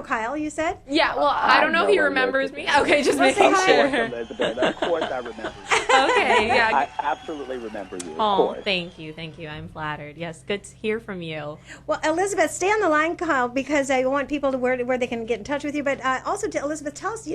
Kyle, you said? Yeah, well, I don't know if he remembers me. Okay, just making sure. Elizabeth, of course I remember you. Okay, yeah. I absolutely remember you, of Oh, course. thank you. I'm flattered. Yes, good to hear from you. Well, Elizabeth, stay on the line, Kyle, because I want people to where they can get in touch with you. But also, Elizabeth, tell us,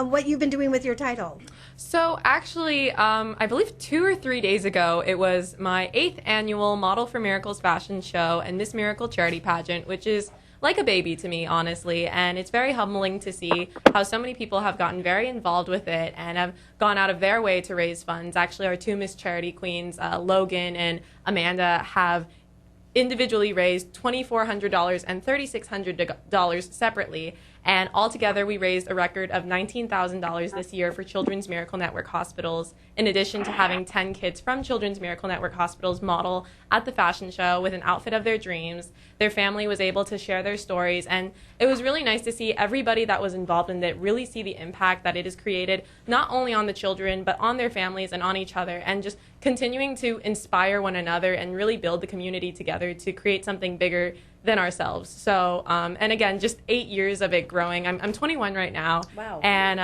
what you've been doing with your title. So actually, I believe 2 or 3 days ago, it was my 8th annual Model for Miracles fashion show and Miss Miracle charity pageant, which is like a baby to me, honestly, and it's very humbling to see how so many people have gotten very involved with it and have gone out of their way to raise funds. Actually, our 2 Miss Charity Queens, Logan and Amanda, have individually raised $2,400 and $3,600 separately, and altogether we raised a record of $19,000 this year for Children's Miracle Network hospitals, in addition to having 10 kids from Children's Miracle Network hospitals model at the fashion show with an outfit of their dreams. Their family was able to share their stories, and it was really nice to see everybody that was involved in it really see the impact that it has created, not only on the children, but on their families and on each other, and just continuing to inspire one another and really build the community together to create something bigger than ourselves. So, and again, just 8 years of it growing. I'm 21 right now. Wow. And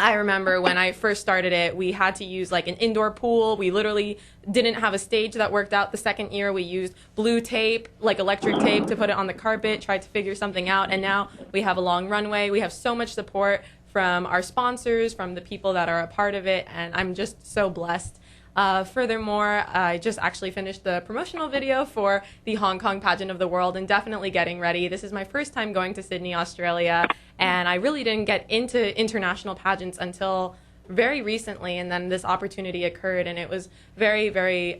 I remember when I first started it, we had to use like an indoor pool. We literally didn't have a stage that worked out the second year. We used blue tape, like electric tape, to put it on the carpet, tried to figure something out. And now we have a long runway. We have so much support from our sponsors, from the people that are a part of it. And I'm just so blessed. Furthermore, I just actually finished the promotional video for the Hong Kong Pageant of the World and definitely getting ready. This is my first time going to Sydney, Australia, and I really didn't get into international pageants until very recently, and then this opportunity occurred, and it was very, very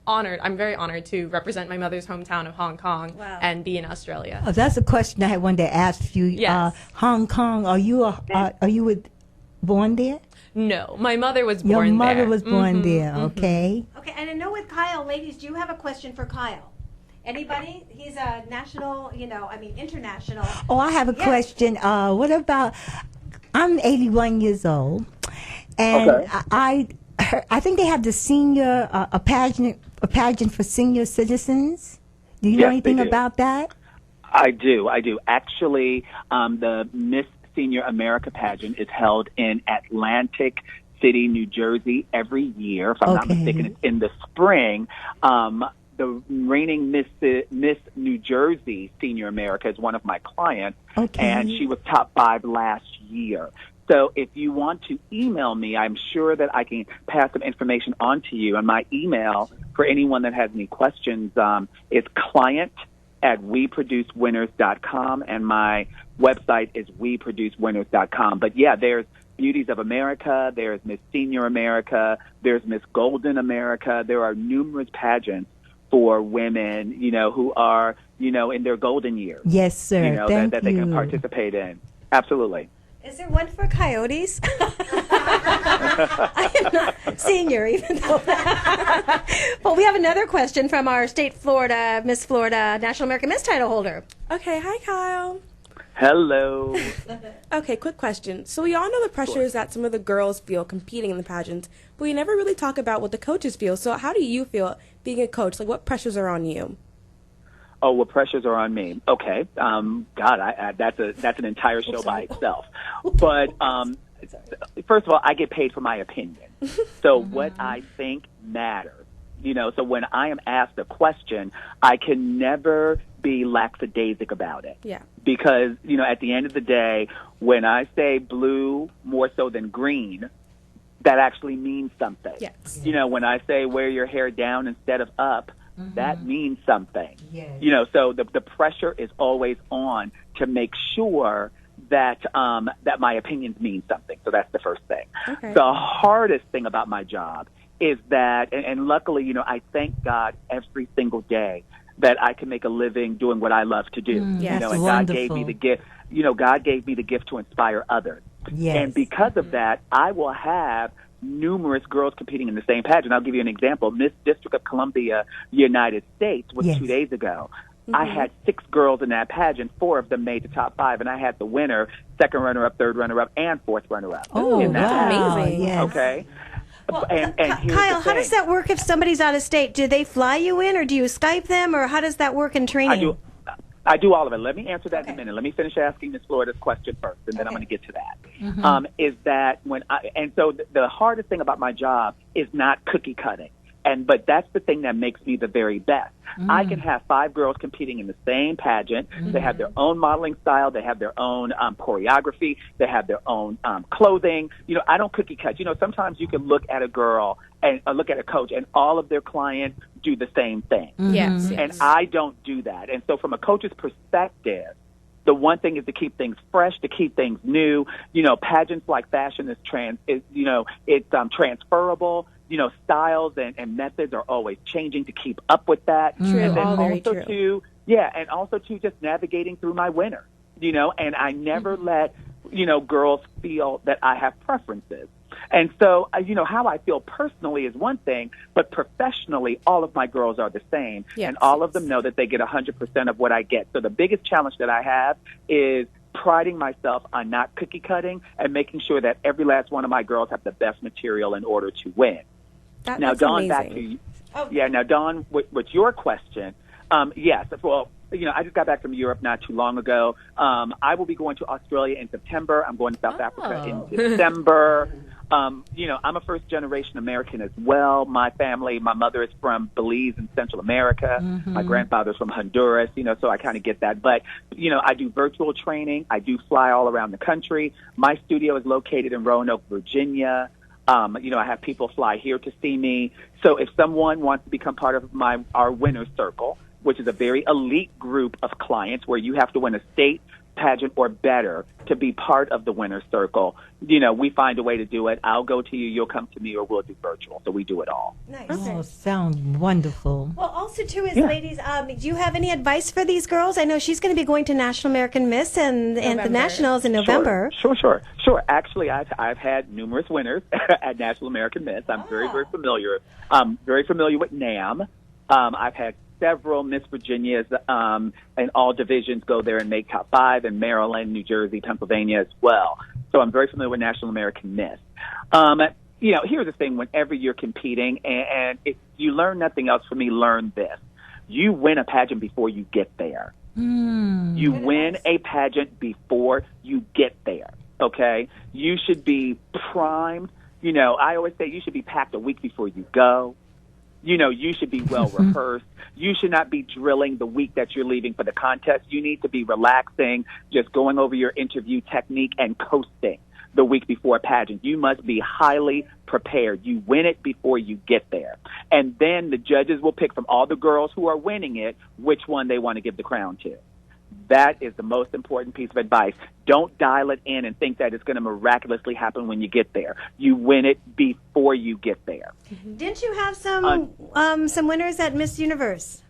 honored. I'm very honored to represent my mother's hometown of Hong Kong and be in Australia. Oh, that's a question I wanted to ask you. Yes. Hong Kong, are you born there? No, my mother was born there. Your mother was born there, okay. Okay, and I know with Kyle, ladies, do you have a question for Kyle? Anybody? He's a national, international. Oh, I have a question. What about, I'm 81 years old, and I think they have the senior, a pageant for senior citizens. Do you know anything about that? I do. Actually, the Miss Senior America pageant is held in Atlantic City, New Jersey every year. If I'm not mistaken, it's in the spring. The reigning Miss New Jersey Senior America is one of my clients, and she was top 5 last year. So if you want to email me, I'm sure that I can pass some information on to you. And my email for anyone that has any questions is client@weproducewinners.com, and my website is weproducewinners.com. But yeah, there's Beauties of America, there's Miss Senior America, there's Miss Golden America. There are numerous pageants for women, who are, in their golden years. Yes, sir. That they can participate in. Absolutely. Is there one for coyotes? I am not senior, even though. Well, we have another question from our state Florida, Miss Florida, National American Miss title holder. Okay, hi, Kyle. Hello. Okay, quick question. So we all know the pressures that some of the girls feel competing in the pageants, but we never really talk about what the coaches feel. So how do you feel being a coach? Like, what pressures are on you? Oh, what pressures are on me? Okay, that's an entire show by itself. But first of all, I get paid for my opinion. So what I think matters. So when I am asked a question, I can never be lackadaisic about it. Yeah. Because, at the end of the day, when I say blue more so than green, that actually means something. Yes. When I say wear your hair down instead of up, that means something. Yes. So the pressure is always on to make sure that that my opinions mean something. So that's the first thing. Okay. The hardest thing about my job is that, and luckily, I thank God every single day that I can make a living doing what I love to do. Yes. And God gave me the gift. God gave me the gift to inspire others. Yes. And because of that, I will have numerous girls competing in the same pageant. I'll give you an example. Miss District of Columbia, United States was 2 days ago. I had 6 girls in that pageant. 4 of them made the top 5, and I had the winner, second runner-up, third runner-up, and fourth runner-up. Oh, in that wow. pageant. Amazing. Yes. Okay? Well, and here's Kyle, the how does thing. that work if somebody's out of state? Do they fly you in, or do you Skype them, or how does that work in training? I do all of it. Let me answer that in a minute. Let me finish asking Miss Florida's question first, and then I'm going to get to that. Is that the hardest thing about my job is not cookie cutting. But that's the thing that makes me the very best. I can have 5 girls competing in the same pageant. They have their own modeling style. They have their own choreography. They have their own clothing. I don't cookie cut. Sometimes you can look at a girl and look at a coach, and all of their clients do the same thing. Yes. And I don't do that. And so from a coach's perspective, the one thing is to keep things fresh, to keep things new. Pageants like fashion is transferable. Styles and methods are always changing to keep up with that. True. And then All very also true. and also just navigating through my winter, and I never let, girls feel that I have preferences. And so, how I feel personally is one thing, but professionally, all of my girls are the same. Yes. And all of them know that they get 100% of what I get. So the biggest challenge that I have is priding myself on not cookie cutting and making sure that every last one of my girls have the best material in order to win. Now, That's Dawn, amazing. back to you. Now, Dawn, with your question, yes. Well, I just got back from Europe not too long ago. I will be going to Australia in September. I'm going to South Africa in December. I'm a first-generation American as well. My family, my mother is from Belize in Central America. My grandfather's from Honduras, so I kind of get that. But, I do virtual training. I do fly all around the country. My studio is located in Roanoke, Virginia. I have people fly here to see me. So if someone wants to become part of our winner's circle, which is a very elite group of clients where you have to win a state pageant or better to be part of the winner's circle, we find a way to do it. I'll go to you, you'll come to me, or we'll do virtual. So we do it all. Nice. Oh, sounds wonderful. Well, also, too, ladies, do you have any advice for these girls? I know she's going to be going to National American Miss and the Nationals in November. Sure. Actually, I've had numerous winners at National American Miss. I'm very familiar. Very familiar with NAM. I've had several Miss Virginias in all divisions go there and make top 5 in Maryland, New Jersey, Pennsylvania as well. So I'm very familiar with National American Miss. Here's the thing, whenever you're competing, and if you learn nothing else from me, learn this. You win a pageant before you get there. You win a pageant before you get there, okay? You should be primed. I always say you should be packed a week before you go. You should be well rehearsed. You should not be drilling the week that you're leaving for the contest. You need to be relaxing, just going over your interview technique and coasting the week before a pageant. You must be highly prepared. You win it before you get there. And then the judges will pick from all the girls who are winning it which one they want to give the crown to. That is the most important piece of advice. Don't dial it in and think that it's going to miraculously happen when you get there. You win it before you get there. Didn't you have some winners at Miss Universe?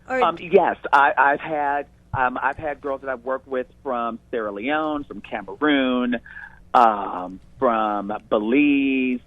Yes, I've had girls that I've worked with from Sierra Leone, from Cameroon, from Belize,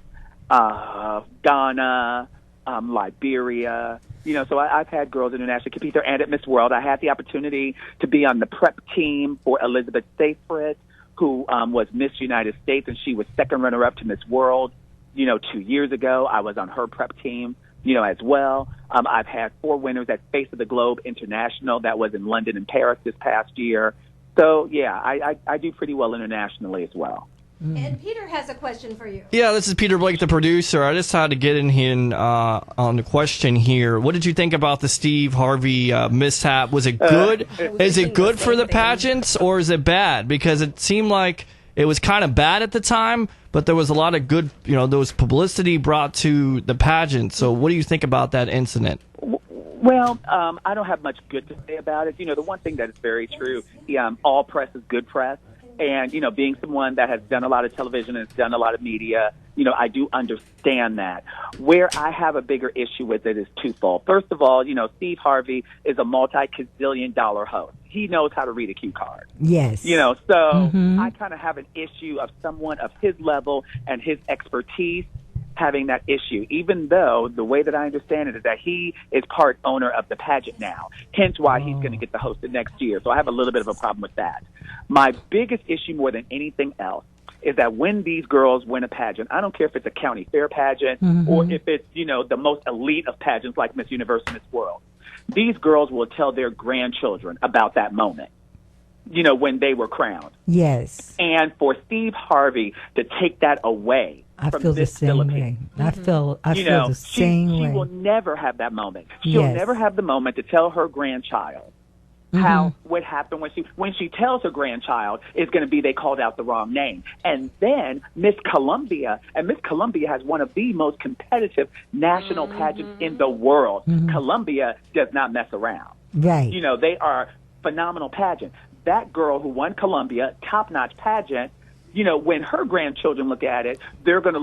Ghana, Liberia. So I've had girls internationally compete there and at Miss World. I had the opportunity to be on the prep team for Elizabeth Seyfried, who was Miss United States, and she was second runner-up to Miss World, 2 years ago. I was on her prep team, as well. I've had 4 winners at Face of the Globe International. That was in London and Paris this past year. So, yeah, I do pretty well internationally as well. And Peter has a question for you. Yeah, this is Peter Blake, the producer. I just had to get in here on the question here. What did you think about the Steve Harvey mishap? Was it good? Is it good for the pageants, or is it bad? Because it seemed like it was kind of bad at the time, but there was a lot of good, there was publicity brought to the pageant. So what do you think about that incident? Well, I don't have much good to say about it. The one thing that is very true, all press is good press. And, being someone that has done a lot of television and has done a lot of media, I do understand that. Where I have a bigger issue with it is twofold. First of all, Steve Harvey is a multi-gazillion-dollar host. He knows how to read a cue card. Yes. So I kind of have an issue of someone of his level and his expertise having that issue, even though the way that I understand it is that he is part owner of the pageant now, hence why he's going to get to host it next year. So I have a little bit of a problem with that. My biggest issue more than anything else is that when these girls win a pageant, I don't care if it's a county fair pageant or if it's, the most elite of pageants like Miss Universe and Miss World, these girls will tell their grandchildren about that moment, when they were crowned. Yes. And for Steve Harvey to take that away, I feel the same way. I feel the same way. She will never have that moment. She'll never have the moment to tell her grandchild how what happened when she tells her grandchild it's going to be they called out the wrong name. And then Miss Columbia, and Miss Columbia has one of the most competitive national pageants in the world. Columbia does not mess around. Right. They are phenomenal pageant. That girl who won Columbia, top-notch pageant, when her grandchildren look at it, they're going to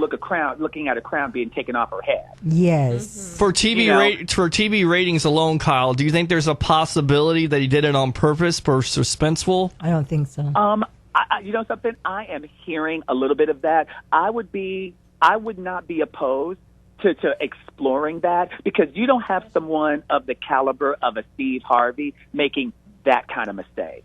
looking at a crown being taken off her head. Yes. For TV ratings alone, Kyle, do you think there's a possibility that he did it on purpose for suspenseful? I don't think so. Something? I am hearing a little bit of that. I would not be opposed to exploring that, because you don't have someone of the caliber of a Steve Harvey making that kind of mistake.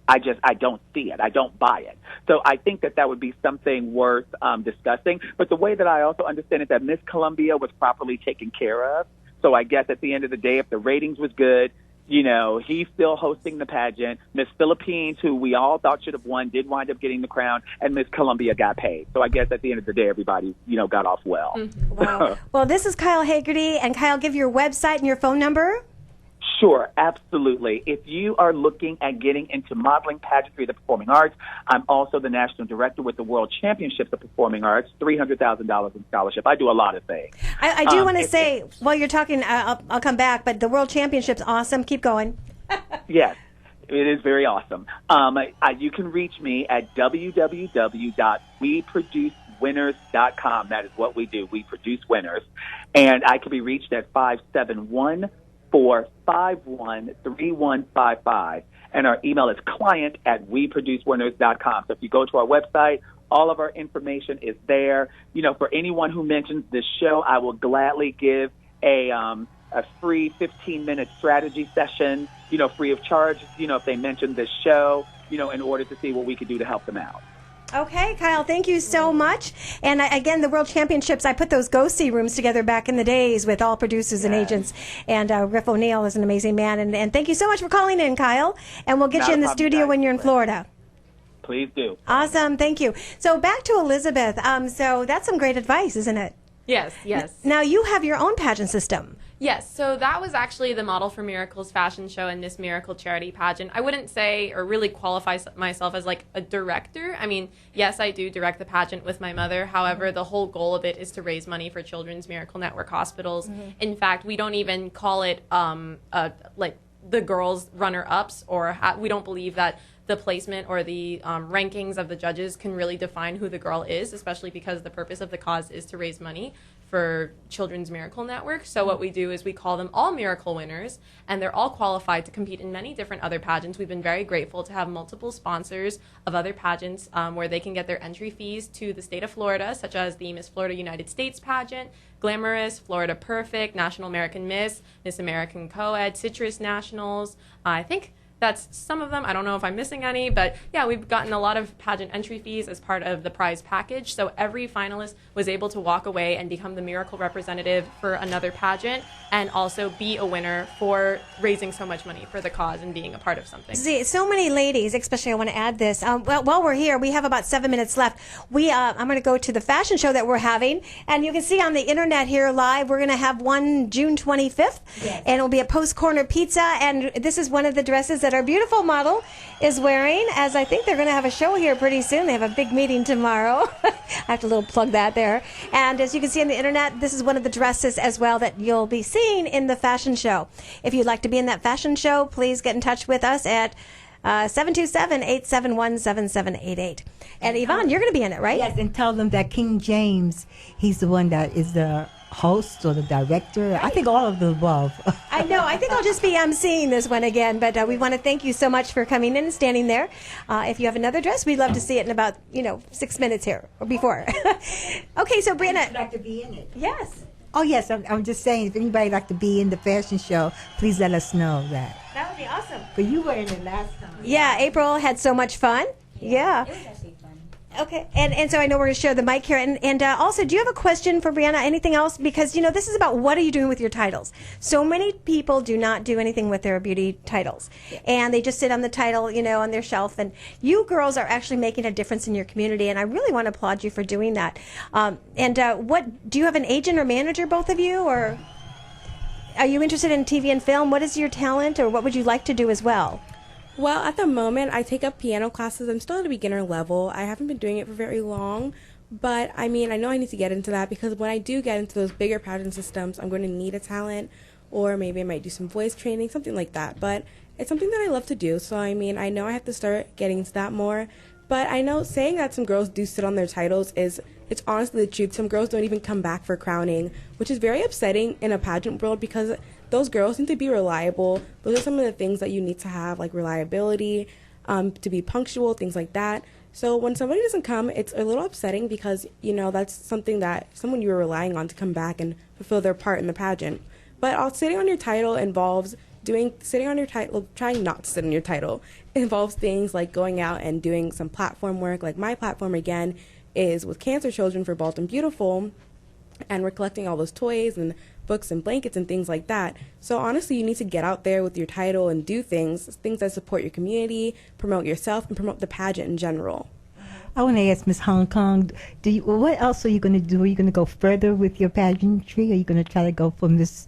I don't see it. I don't buy it. So I think that would be something worth discussing. But the way that I also understand it, that Miss Columbia was properly taken care of. So I guess at the end of the day, if the ratings was good, You know, he's still hosting the pageant. Miss Philippines, who we all thought should have won, did wind up getting the crown, and Miss Columbia got paid. So I guess at the end of the day, everybody, got off well. Wow. Well, this is Kyle Haggerty, and Kyle, give your website and your phone number. Sure, absolutely. If you are looking at getting into modeling, pageantry, the performing arts, I'm also the national director with the World Championships of Performing Arts, $300,000 in scholarship. I do a lot of things. I do want to say, while you're talking, I'll come back, but the World Championships, awesome. Keep going. Yes, it is very awesome. You can reach me at www.weproducewinners.com. That is what we do. We produce winners. And I can be reached at 571-451-3155. And our email is client@weproducewinners.com. So if you go to our website, all of our information is there. For anyone who mentions this show, I will gladly give a free 15-minute strategy session, free of charge, if they mention this show, in order to see what we could do to help them out. Okay, Kyle, thank you so much. And again, the World Championships, I put those go-see rooms together back in the days with all producers and agents. And Griff O'Neill is an amazing man. And thank you so much for calling in, Kyle. And we'll get you in the studio when you're in Florida. Please do. Awesome, thank you. So back to Elizabeth. So that's some great advice, isn't it? Yes. Now you have your own pageant system. Yes, so that was actually the Model for Miracles fashion show and Miss Miracle charity pageant. I wouldn't say or really qualify myself as like a director. I mean, yes, I do direct the pageant with my mother. However, the whole goal of it is to raise money for Children's Miracle Network hospitals. Mm-hmm. In fact, we don't even call it like the girls runner-ups, or we don't believe that the placement or the rankings of the judges can really define who the girl is, especially because the purpose of the cause is to raise money for Children's Miracle Network. So what we do is we call them all miracle winners, and they're all qualified to compete in many different other pageants. We've been very grateful to have multiple sponsors of other pageants where they can get their entry fees to the state of Florida, such as the Miss Florida United States pageant, Glamorous, Florida Perfect, National American Miss American Co-ed, Citrus Nationals. I think that's some of them. I don't know if I'm missing any, but yeah, we've gotten a lot of pageant entry fees as part of the prize package. So every finalist was able to walk away and become the miracle representative for another pageant, and also be a winner for raising so much money for the cause and being a part of something. See, so many ladies, especially I want to add this. Well, while we're here, we have about 7 minutes left. I'm going to go to the fashion show that we're having, and you can see on the internet here live, we're going to have one June 25th, and it'll be a Post Corner Pizza, and this is one of the dresses that our beautiful model is wearing, as I think they're going to have a show here pretty soon. They have a big meeting tomorrow. I have to little plug that there. And as you can see on the internet, this is one of the dresses as well that you'll be seeing in the fashion show. If you'd like to be in that fashion show, please get in touch with us at 727-871-7788. And Yvonne, you're going to be in it, right? Yes, and tell them that King James, he's the one that is the host or the director. Right. I think all of the above. I know. I think I'll just be emceeing this one again, but we want to thank you so much for coming in and standing there. If you have another dress, we'd love to see it in about 6 minutes here or before. Okay, so Bryanna, would like to be in it? Yes. Oh yes, I'm just saying, if anybody would like to be in the fashion show, please let us know that. That would be awesome. But you were in it last time. Yeah, April had so much fun. Yeah. It was actually fun. Okay, and so I know we're going to share the mic here. And also, do you have a question for Bryanna? Anything else? Because, this is about what are you doing with your titles. So many people do not do anything with their beauty titles. And they just sit on the title, on their shelf. And you girls are actually making a difference in your community. And I really want to applaud you for doing that. What do you have an agent or manager, both of you? Or are you interested in TV and film? What is your talent, or what would you like to do as well? Well, at the moment, I take up piano classes. I'm still at a beginner level. I haven't been doing it for very long, but I know I need to get into that, because when I do get into those bigger pageant systems, I'm going to need a talent, or maybe I might do some voice training, something like that. But it's something that I love to do, so I know I have to start getting into that more. But I know saying that some girls do sit on their titles it's honestly the truth. Some girls don't even come back for crowning, which is very upsetting in a pageant world, because those girls need to be reliable. Those are some of the things that you need to have, like reliability, to be punctual, things like that. So when somebody doesn't come, it's a little upsetting, because, that's something that someone you were relying on to come back and fulfill their part in the pageant. But sitting on your title involves trying not to sit on your title. It involves things like going out and doing some platform work. Like my platform, again, is with cancer children for Bald and Beautiful, and we're collecting all those toys and books and blankets and things like that. So honestly, you need to get out there with your title and do things that support your community, promote yourself, and promote the pageant in general. I want to ask Miss Hong Kong, what else are you going to do? Are you going to go further with your pageantry? Are you going to try to go for Miss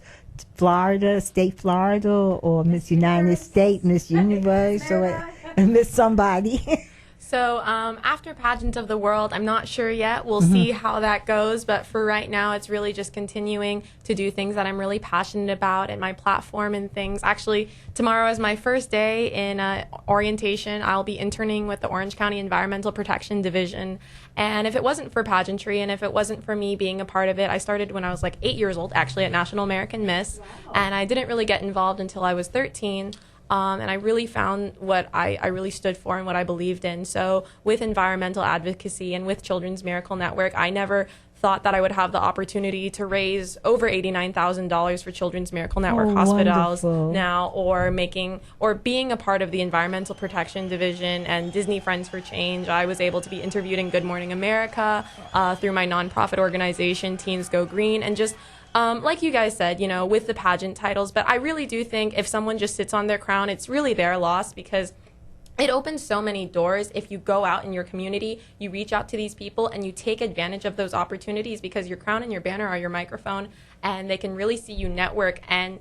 Florida, State Florida, or Miss United States, Miss Universe, or Miss somebody? So after Pageant of the World, I'm not sure yet. We'll see how that goes. But for right now, it's really just continuing to do things that I'm really passionate about and my platform and things. Actually, tomorrow is my first day in orientation. I'll be interning with the Orange County Environmental Protection Division. And if it wasn't for pageantry and if it wasn't for me being a part of it, I started when I was like 8 years old, actually, at National American Miss. Wow. And I didn't really get involved until I was 13. And I really found what I really stood for and what I believed in. So with environmental advocacy and with Children's Miracle Network, I never thought that I would have the opportunity to raise over $89,000 for Children's Miracle Network hospitals now, or being a part of the Environmental Protection Division and Disney Friends for Change. I was able to be interviewed in Good Morning America through my nonprofit organization, Teens Go Green, and just like you guys said, with the pageant titles. But I really do think if someone just sits on their crown, it's really their loss, because it opens so many doors. If you go out in your community, you reach out to these people and you take advantage of those opportunities, because your crown and your banner are your microphone, and they can really see you network. And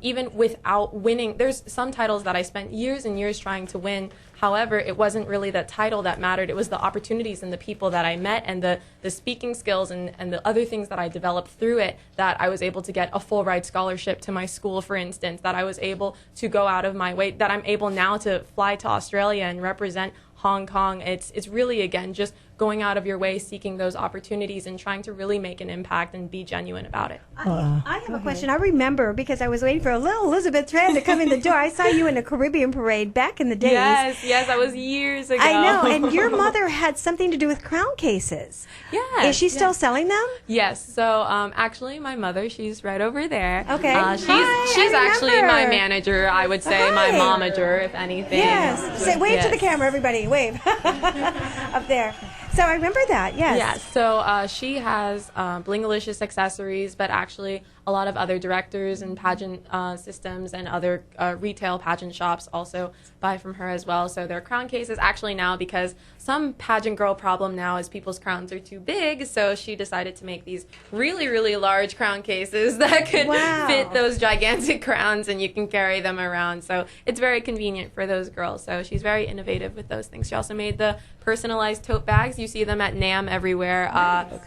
even without winning, there's some titles that I spent years and years trying to win. However, it wasn't really the title that mattered. It was the opportunities and the people that I met and the speaking skills and the other things that I developed through it, that I was able to get a full ride scholarship to my school, for instance, that I was able to go out of my way, that I'm able now to fly to Australia and represent Hong Kong. It's really, again, just going out of your way, seeking those opportunities and trying to really make an impact and be genuine about it. I have a question. I remember, because I was waiting for a little Elizabeth Tran to come in the door. I saw you in a Caribbean parade back in the days. Yes, that was years ago. I know, and your mother had something to do with crown cases. Yeah. Is she still selling them? Yes. So actually, my mother, she's right over there. Okay. She's actually my manager, I would say, my momager, if anything. Yes. Say, wave to the camera, everybody. Wave. Up there. So I remember that, yes. Yeah, so she has Blingalicious accessories, but actually a lot of other directors and pageant systems and other retail pageant shops also buy from her as well. So their crown cases, actually now, because some pageant girl problem now is people's crowns are too big, so she decided to make these really, really large crown cases that could fit those gigantic crowns, and you can carry them around. So it's very convenient for those girls. So she's very innovative with those things. She also made the personalized tote bags. You see them at NAMM everywhere.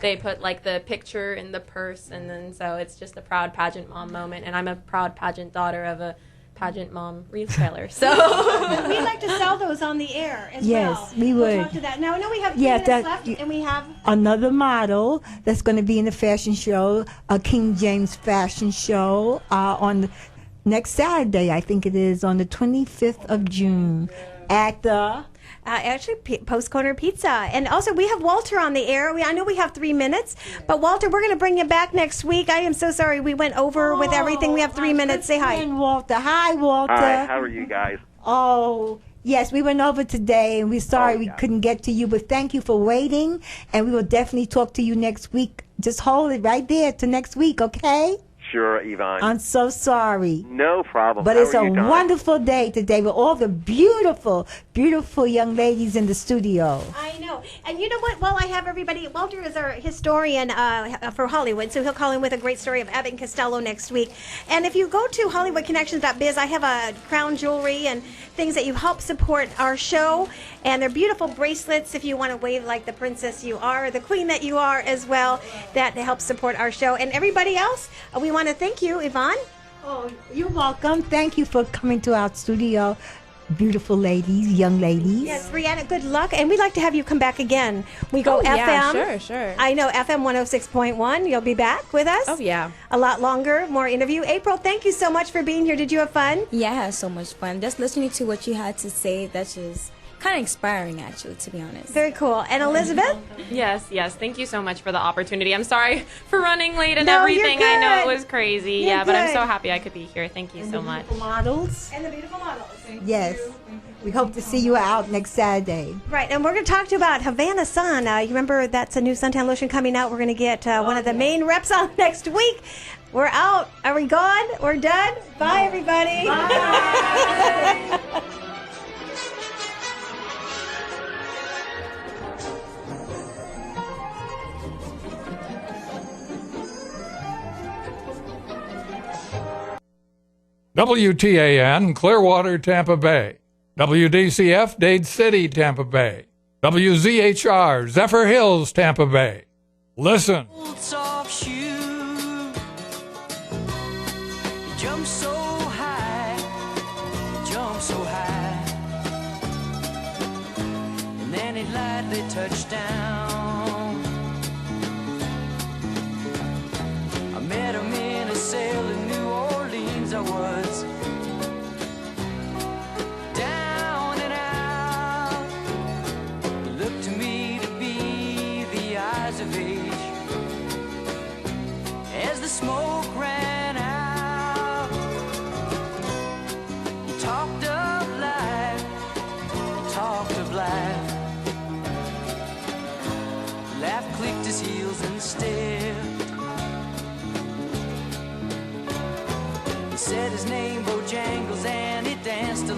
They put like the picture in the purse, and then so it's just a proud pageant mom moment. And I'm a proud pageant daughter of a pageant mom retailer. So we'd like to sell those on the air as well. Yes, we would. We'll talk to that. Now I know we have 3 minutes left, and we have another model that's going to be in the fashion show, a King James fashion show on next Saturday. I think it is on the 25th of June at the actually Post Corner Pizza. And also we have Walter on the air. I know we have 3 minutes, but Walter, we're going to bring you back next week. I am so sorry we went over with everything. We have 3 minutes. Say hi. Walter. Hi, Walter. Hi, how are you guys? Oh, yes, we went over today, and we're sorry we couldn't get to you, but thank you for waiting, and we will definitely talk to you next week. Just hold it right there to next week, okay? Sure, Yvonne. I'm so sorry. No problem. But How it's are a you, Dawn? wonderful day today with all the beautiful, beautiful young ladies in the studio. I know. And you know what? While I have everybody, Walter is our historian for Hollywood, so he'll call in with a great story of Abbott and Costello next week. And if you go to HollywoodConnections.biz, I have a crown jewelry and things that you help support our show. And they're beautiful bracelets if you want to wave like the princess you are, or the queen that you are as well, that helps support our show. And everybody else, we want to thank you, Yvonne. Oh, you're welcome. Thank you for coming to our studio. Beautiful ladies, young ladies. Yes, Bryanna, good luck. And we'd like to have you come back again. We go FM. Yeah, sure. I know, FM 106.1. You'll be back with us. Oh, yeah. A lot longer, more interview. April, thank you so much for being here. Did you have fun? Yeah, I had so much fun. Just listening to what you had to say, that's just kind of inspiring, actually, to be honest. Very cool. And Elizabeth? Yes. Thank you so much for the opportunity. I'm sorry for running late and No, everything. you're I know it good. was crazy. You're But I'm good. so happy I could be here. Thank you so much. Models. And the beautiful models. Yes. We hope to see you out next Saturday. Right, and we're going to talk to you about Havana Sun. You remember that's a new suntan lotion coming out. We're going to get one of the main reps on next week. We're out. Are we gone? We're done? Bye, everybody. Bye. WTAN, Clearwater, Tampa Bay. WDCF, Dade City, Tampa Bay. WZHR, Zephyr Hills, Tampa Bay. Listen. Soft shoe, jump so high, and then it lightly touched down. I met him in a cell in New Orleans. I was down and out. It looked to me to be the eyes of age. As the smoke ran out, he talked of life, he talked of life. Laugh clicked his heels and stepped. He said his name